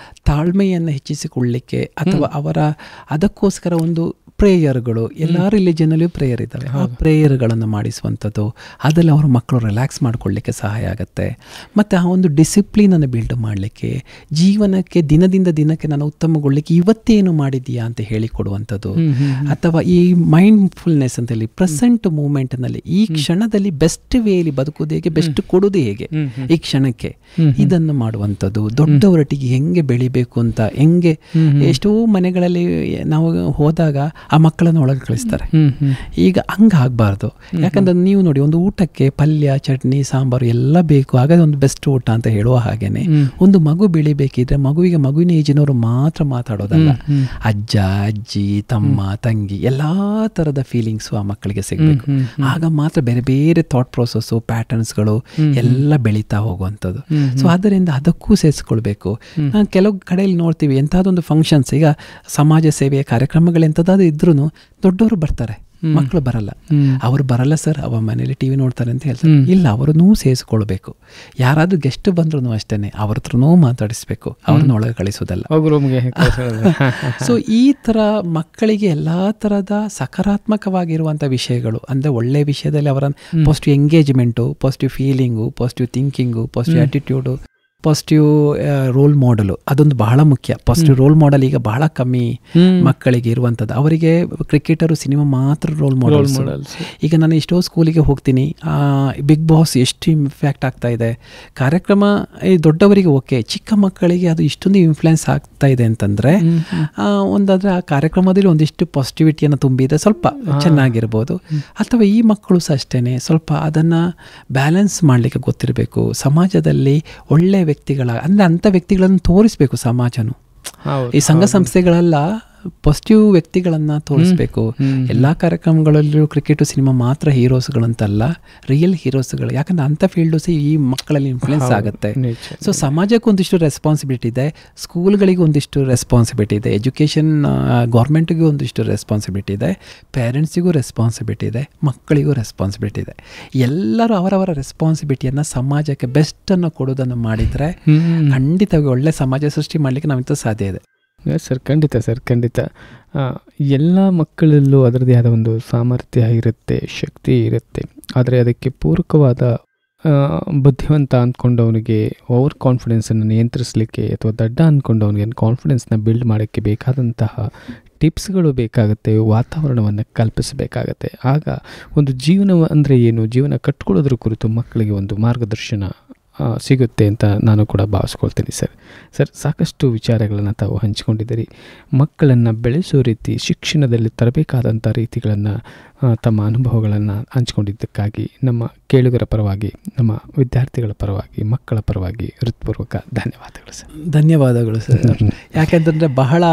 ತಾಳ್ಮೆಯನ್ನು ಹೆಚ್ಚಿಸಿಕೊಳ್ಳಲಿಕ್ಕೆ ಅಥವಾ ಅದಕ್ಕೋಸ್ಕರ ಒಂದು ಪ್ರೇಯರ್ಗಳು, ಎಲ್ಲ ರಿಲಿಜನಲ್ಲೂ ಪ್ರೇಯರ್ ಇದ್ದಾವೆ, ಆ ಪ್ರೇಯರ್ಗಳನ್ನು ಮಾಡಿಸುವಂಥದ್ದು, ಅದರಲ್ಲಿ ಅವರು ಮಕ್ಕಳು ರಿಲ್ಯಾಕ್ಸ್ ಮಾಡ್ಕೊಳ್ಳಿಕ್ಕೆ ಸಹಾಯ ಆಗುತ್ತೆ. ಮತ್ತು ಆ ಒಂದು ಡಿಸಿಪ್ಲಿನನ್ನು ಬಿಲ್ಡ್ ಮಾಡಲಿಕ್ಕೆ, ಜೀವನಕ್ಕೆ ದಿನದಿಂದ ದಿನಕ್ಕೆ ನಾನು ಉತ್ತಮಗೊಳ್ಳಿಕ್ಕೆ ಇವತ್ತೇನು ಮಾಡಿದೀಯಾ ಅಂತ ಹೇಳಿಕೊಡುವಂಥದ್ದು, ಅಥವಾ ಈ ಮೈಂಡ್ಫುಲ್ನೆಸ್ ಅಂತೇಳಿ ಪ್ರೆಸೆಂಟ್ ಮೂಮೆಂಟ್ನಲ್ಲಿ ಈ ಕ್ಷಣದಲ್ಲಿ ಬೆಸ್ಟ್ ವೇಲಿ ಬದುಕುವುದು ಹೇಗೆ, ಬೆಸ್ಟ್ ಕೊಡುವುದು ಹೇಗೆ ಈ ಕ್ಷಣಕ್ಕೆ, ಇದನ್ನು ಮಾಡುವಂಥದ್ದು. ದೊಡ್ಡವರೊಟ್ಟಿಗೆ ಹೆಂಗೆ ಬೆಳಿಬೇಕು ಅಂತ, ಹೆಂಗೆ ಎಷ್ಟೋ ಮನೆಗಳಲ್ಲಿ ನಾವು ಹೋದಾಗ ಆ ಮಕ್ಕಳನ್ನು ಒಳಗೆ ಕಳಿಸ್ತಾರೆ. ಈಗ ಹಂಗಾಗಬಾರ್ದು. ಯಾಕಂದ್ರೆ ನೀವು ನೋಡಿ, ಒಂದು ಊಟಕ್ಕೆ ಪಲ್ಯ, ಚಟ್ನಿ, ಸಾಂಬಾರು ಎಲ್ಲ ಬೇಕು, ಆಗ ಒಂದು ಬೆಸ್ಟ್ ಊಟ ಅಂತ ಹೇಳುವ ಹಾಗೇನೆ ಒಂದು ಮಗು ಬೆಳಿಬೇಕಿದ್ರೆ ಮಗುವಿನ ಏಜಿನವರು ಮಾತ್ರ ಮಾತಾಡೋದಲ್ಲ, ಅಜ್ಜ, ಅಜ್ಜಿ, ತಮ್ಮ, ತಂಗಿ ಎಲ್ಲಾ ತರದ ಫೀಲಿಂಗ್ಸು ಆ ಮಕ್ಕಳಿಗೆ ಸಿಗಬೇಕು. ಆಗ ಮಾತ್ರ ಬೇರೆ ಬೇರೆ ಥಾಟ್ ಪ್ರೋಸೆಸ್ಸು, ಪ್ಯಾಟರ್ನ್ಸ್ಗಳು ಎಲ್ಲ ಬೆಳೀತಾ ಹೋಗುವಂಥದ್ದು. ಸೊ ಆದ್ದರಿಂದ ಅದಕ್ಕೂ ಸೇರಿಸ್ಕೊಳ್ಬೇಕು. ನಾನು ಕೆಲವು ಕಡೆಯಲ್ಲಿ ನೋಡ್ತೀವಿ, ಎಂಥದೊಂದು ಫಂಕ್ಷನ್ಸ್, ಈಗ ಸಮಾಜ ಸೇವೆಯ ಕಾರ್ಯಕ್ರಮಗಳು ಎಂಥದ್ದಾದ್ರು ಇದ್ರೂ ದೊಡ್ಡವರು ಬರ್ತಾರೆ, ಮಕ್ಕಳು ಬರಲ್ಲ. ಅವರು ಬರಲ್ಲ ಸರ್, ಅವ ಮನೇಲಿ ಟಿವಿ ನೋಡ್ತಾರೆ ಅಂತ ಹೇಳ್ತಾರೆ. ಇಲ್ಲ, ಅವರನ್ನೂ ಸೇರಿಸ್ಕೊಳ್ಬೇಕು. ಯಾರಾದ್ರೂ ಗೆಸ್ಟ್ ಬಂದ್ರು ಅಷ್ಟೇನೆ ಅವ್ರ ಹತ್ರನೂ ಮಾತಾಡಿಸ್ಬೇಕು, ಅವ್ರನ್ನ ಒಳಗೆ ಕಳಿಸೋದಲ್ಲ. ಸೊ ಈ ತರ ಮಕ್ಕಳಿಗೆ ಎಲ್ಲಾ ತರದ ಸಕಾರಾತ್ಮಕವಾಗಿರುವಂತ ವಿಷಯಗಳು, ಅಂದ್ರೆ ಒಳ್ಳೆ ವಿಷಯದಲ್ಲಿ ಅವರ positive engagement, positive feeling, positive thinking, positive attitude, positive role model, ಅದೊಂದು ಬಹಳ ಮುಖ್ಯ. ಪಾಸಿಟಿವ್ ರೋಲ್ ಮಾಡೆಲ್ ಈಗ ಬಹಳ ಕಮ್ಮಿ ಮಕ್ಕಳಿಗೆ ಇರುವಂಥದ್ದು. ಅವರಿಗೆ ಕ್ರಿಕೆಟರು, ಸಿನಿಮಾ ಮಾತ್ರ ರೋಲ್ ಮಾಡೆಲ್ಸ್. ಈಗ ನಾನು ಎಷ್ಟೋ ಸ್ಕೂಲಿಗೆ ಹೋಗ್ತೀನಿ, ಬಿಗ್ ಬಾಸ್ ಎಷ್ಟು ಇಂಪ್ಯಾಕ್ಟ್ ಆಗ್ತಾ ಇದೆ ಕಾರ್ಯಕ್ರಮ. ದೊಡ್ಡವರಿಗೆ ಓಕೆ, ಚಿಕ್ಕ ಮಕ್ಕಳಿಗೆ ಅದು ಇಷ್ಟೊಂದು ಇನ್ಫ್ಲುಯೆನ್ಸ್ ಆಗ್ತಾ ಇದೆ ಅಂತಂದರೆ, ಒಂದಾದರೆ ಆ ಕಾರ್ಯಕ್ರಮದಲ್ಲಿ ಒಂದಿಷ್ಟು ಪಾಸಿಟಿವಿಟಿಯನ್ನು ತುಂಬಿದೆ, ಸ್ವಲ್ಪ ಚೆನ್ನಾಗಿರ್ಬೋದು. ಅಥವಾ ಈ ಮಕ್ಕಳು ಸಹ ಅಷ್ಟೇ ಸ್ವಲ್ಪ ಅದನ್ನು ಬ್ಯಾಲೆನ್ಸ್ ಮಾಡಲಿಕ್ಕೆ ಗೊತ್ತಿರಬೇಕು. ಸಮಾಜದಲ್ಲಿ ಒಳ್ಳೆ ವ್ಯಕ್ತಿಗಳ, ಅಂದರೆ ಅಂಥ ವ್ಯಕ್ತಿಗಳನ್ನು ತೋರಿಸ್ಬೇಕು ಸಮಾಜನು. ಈ ಸಂಘ ಸಂಸ್ಥೆಗಳೆಲ್ಲ ಪಾಸಿಟಿವ್ ವ್ಯಕ್ತಿಗಳನ್ನು ತೋರಿಸ್ಬೇಕು. ಎಲ್ಲ ಕಾರ್ಯಕ್ರಮಗಳಲ್ಲೂ ಕ್ರಿಕೆಟು, ಸಿನಿಮಾ ಮಾತ್ರ ಹೀರೋಸ್ಗಳಂತಲ್ಲ, ರಿಯಲ್ ಹೀರೋಸ್ಗಳು. ಯಾಕಂದ್ರೆ ಅಂಥ ಫೀಲ್ಡು ಸಹ ಈ ಮಕ್ಕಳಲ್ಲಿ ಇನ್ಫ್ಲುಯೆನ್ಸ್ ಆಗುತ್ತೆ. ಸೊ ಸಮಾಜಕ್ಕೆ ಒಂದಿಷ್ಟು ರೆಸ್ಪಾನ್ಸಿಬಿಲಿಟಿ ಇದೆ, ಸ್ಕೂಲ್ಗಳಿಗೆ ಒಂದಿಷ್ಟು ರೆಸ್ಪಾನ್ಸಿಬಿಲಿಟಿ ಇದೆ, ಎಜುಕೇಷನ್ ಗೌರ್ಮೆಂಟಿಗೂ ಒಂದಿಷ್ಟು ರೆಸ್ಪಾನ್ಸಿಬಿಲಿಟಿ ಇದೆ, ಪೇರೆಂಟ್ಸಿಗೂ ರೆಸ್ಪಾನ್ಸಿಬಿಲಿಟಿ ಇದೆ, ಮಕ್ಕಳಿಗೂ ರೆಸ್ಪಾನ್ಸಿಬಿಲಿಟಿ ಇದೆ. ಎಲ್ಲರೂ ಅವರವರ ರೆಸ್ಪಾನ್ಸಿಬಿಲಿಟಿಯನ್ನು ಸಮಾಜಕ್ಕೆ ಬೆಸ್ಟನ್ನು ಕೊಡೋದನ್ನು ಮಾಡಿದರೆ ಖಂಡಿತವಾಗಿ ಒಳ್ಳೆ ಸಮಾಜ ಸೃಷ್ಟಿ ಮಾಡಲಿಕ್ಕೆ ನಾವಿಂತ ಸಾಧ್ಯ ಇದೆ. ಸರ್, ಖಂಡಿತ. ಎಲ್ಲ ಮಕ್ಕಳಲ್ಲೂ ಅದರದೇ ಆದ ಒಂದು ಸಾಮರ್ಥ್ಯ ಇರುತ್ತೆ, ಶಕ್ತಿ ಇರುತ್ತೆ. ಆದರೆ ಅದಕ್ಕೆ ಪೂರಕವಾದ ಬುದ್ಧಿವಂತ ಅಂದ್ಕೊಂಡವನಿಗೆ ಓವರ್ ಕಾನ್ಫಿಡೆನ್ಸನ್ನು ನಿಯಂತ್ರಿಸಲಿಕ್ಕೆ, ಅಥವಾ ದಡ್ಡ ಅಂದ್ಕೊಂಡವನಿಗೆ ಕಾನ್ಫಿಡೆನ್ಸ್ನ ಬಿಲ್ಡ್ ಮಾಡೋಕ್ಕೆ ಬೇಕಾದಂತಹ ಟಿಪ್ಸ್ಗಳು ಬೇಕಾಗುತ್ತೆ, ವಾತಾವರಣವನ್ನು ಕಲ್ಪಿಸಬೇಕಾಗತ್ತೆ. ಆಗ ಒಂದು ಜೀವನ ಅಂದರೆ ಏನು, ಜೀವನ ಕಟ್ಕೊಳ್ಳೋದ್ರ ಕುರಿತು ಮಕ್ಕಳಿಗೆ ಒಂದು ಮಾರ್ಗದರ್ಶನ ಸಿಗುತ್ತೆ ಅಂತ ನಾನು ಕೂಡ ಭಾವಿಸ್ಕೊಳ್ತೀನಿ. ಸರ್, ಸಾಕಷ್ಟು ವಿಚಾರಗಳನ್ನು ತಾವು ಹಂಚಿಕೊಂಡಿದ್ದೀರಿ. ಮಕ್ಕಳನ್ನು ಬೆಳೆಸೋ ರೀತಿ, ಶಿಕ್ಷಣದಲ್ಲಿ ತರಬೇಕಾದಂಥ ರೀತಿಗಳನ್ನು, ತಮ್ಮ ಅನುಭವಗಳನ್ನು ಹಂಚಿಕೊಂಡಿದ್ದಕ್ಕಾಗಿ ನಮ್ಮ ಕೇಳುಗರ ಪರವಾಗಿ, ನಮ್ಮ ವಿದ್ಯಾರ್ಥಿಗಳ ಪರವಾಗಿ, ಮಕ್ಕಳ ಪರವಾಗಿ ಹೃತ್ಪೂರ್ವಕ ಧನ್ಯವಾದಗಳು ಸರ್. ಧನ್ಯವಾದಗಳು ಸರ್. ಯಾಕೆಂತಂದರೆ ಬಹಳ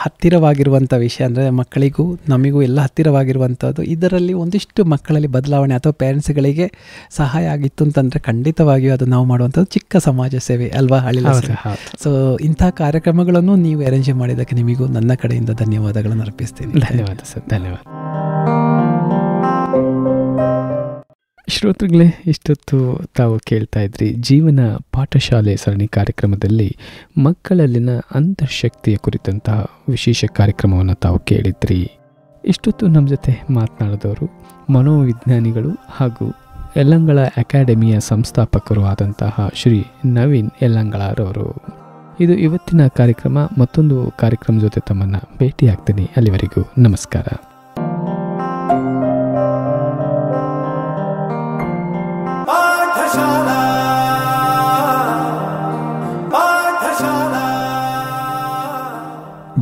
ಹತ್ತಿರವಾಗಿರುವಂಥ ವಿಷಯ, ಅಂದರೆ ಮಕ್ಕಳಿಗೂ ನಮಗೂ ಎಲ್ಲ ಹತ್ತಿರವಾಗಿರುವಂಥದ್ದು. ಇದರಲ್ಲಿ ಒಂದಿಷ್ಟು ಮಕ್ಕಳಲ್ಲಿ ಬದಲಾವಣೆ ಅಥವಾ ಪೇರೆಂಟ್ಸ್ಗಳಿಗೆ ಸಹಾಯ ಆಗಿತ್ತು ಅಂತಂದರೆ ಖಂಡಿತವಾಗಿಯೂ ಅದು ನಾವು ಮಾಡುವಂಥದ್ದು ಚಿಕ್ಕ ಸಮಾಜ ಸೇವೆ ಅಲ್ವಾ, ಹಳ್ಳಿ. ಸೊ ಇಂಥ ಕಾರ್ಯಕ್ರಮಗಳನ್ನು ನೀವು ಅರೇಂಜ್ ಮಾಡಿದ್ದಕ್ಕೆ ನಿಮಗೂ ನನ್ನ ಕಡೆಯಿಂದ ಧನ್ಯವಾದಗಳನ್ನು ಅರ್ಪಿಸ್ತೀನಿ. ಧನ್ಯವಾದ ಸರ್, ಧನ್ಯವಾದ. ಶ್ರೋತೃಗಳೇ, ಇಷ್ಟೊತ್ತು ತಾವು ಕೇಳ್ತಾ ಇದ್ರಿ ಜೀವನ ಪಾಠಶಾಲೆ ಸರಣಿ ಕಾರ್ಯಕ್ರಮದಲ್ಲಿ ಮಕ್ಕಳಲ್ಲಿನ ಅಂತರ್ಶಕ್ತಿಯ ಕುರಿತಂತಹ ವಿಶೇಷ ಕಾರ್ಯಕ್ರಮವನ್ನು ತಾವು ಕೇಳಿದ್ರಿ. ಇಷ್ಟೊತ್ತು ನಮ್ಮ ಜೊತೆ ಮಾತನಾಡಿದವರು ಮನೋವಿಜ್ಞಾನಿಗಳು ಹಾಗೂ ಯಲ್ಲಂಗಳ ಅಕಾಡೆಮಿಯ ಸಂಸ್ಥಾಪಕರು ಆದಂತಹ ಶ್ರೀ ನವೀನ್ ಯಲ್ಲಂಗಳರವರು. ಇದು ಇವತ್ತಿನ ಕಾರ್ಯಕ್ರಮ. ಮತ್ತೊಂದು ಕಾರ್ಯಕ್ರಮ ಜೊತೆ ತಮ್ಮನ್ನು ಭೇಟಿಯಾಗ್ತೀನಿ. ಅಲ್ಲಿವರೆಗೂ ನಮಸ್ಕಾರ.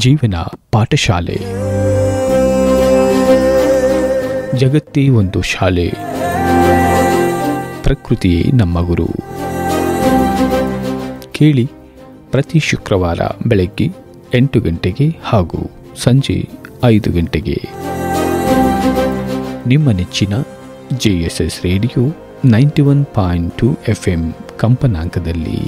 ಜೀವನ ಪಾಠಶಾಲೆ. ಜಗತ್ತೇ ಒಂದು ಶಾಲೆ, ಪ್ರಕೃತಿಯೇ ನಮ್ಮ ಗುರು. ಕೇಳಿ ಪ್ರತಿ ಶುಕ್ರವಾರ ಬೆಳಗ್ಗೆ 8 ಗಂಟೆಗೆ ಹಾಗೂ ಸಂಜೆ 5 ಗಂಟೆಗೆ ನಿಮ್ಮ ನೆಚ್ಚಿನ JSS ರೇಡಿಯೋ 91.2 FM ಕಂಪನಾಂಕದಲ್ಲಿ.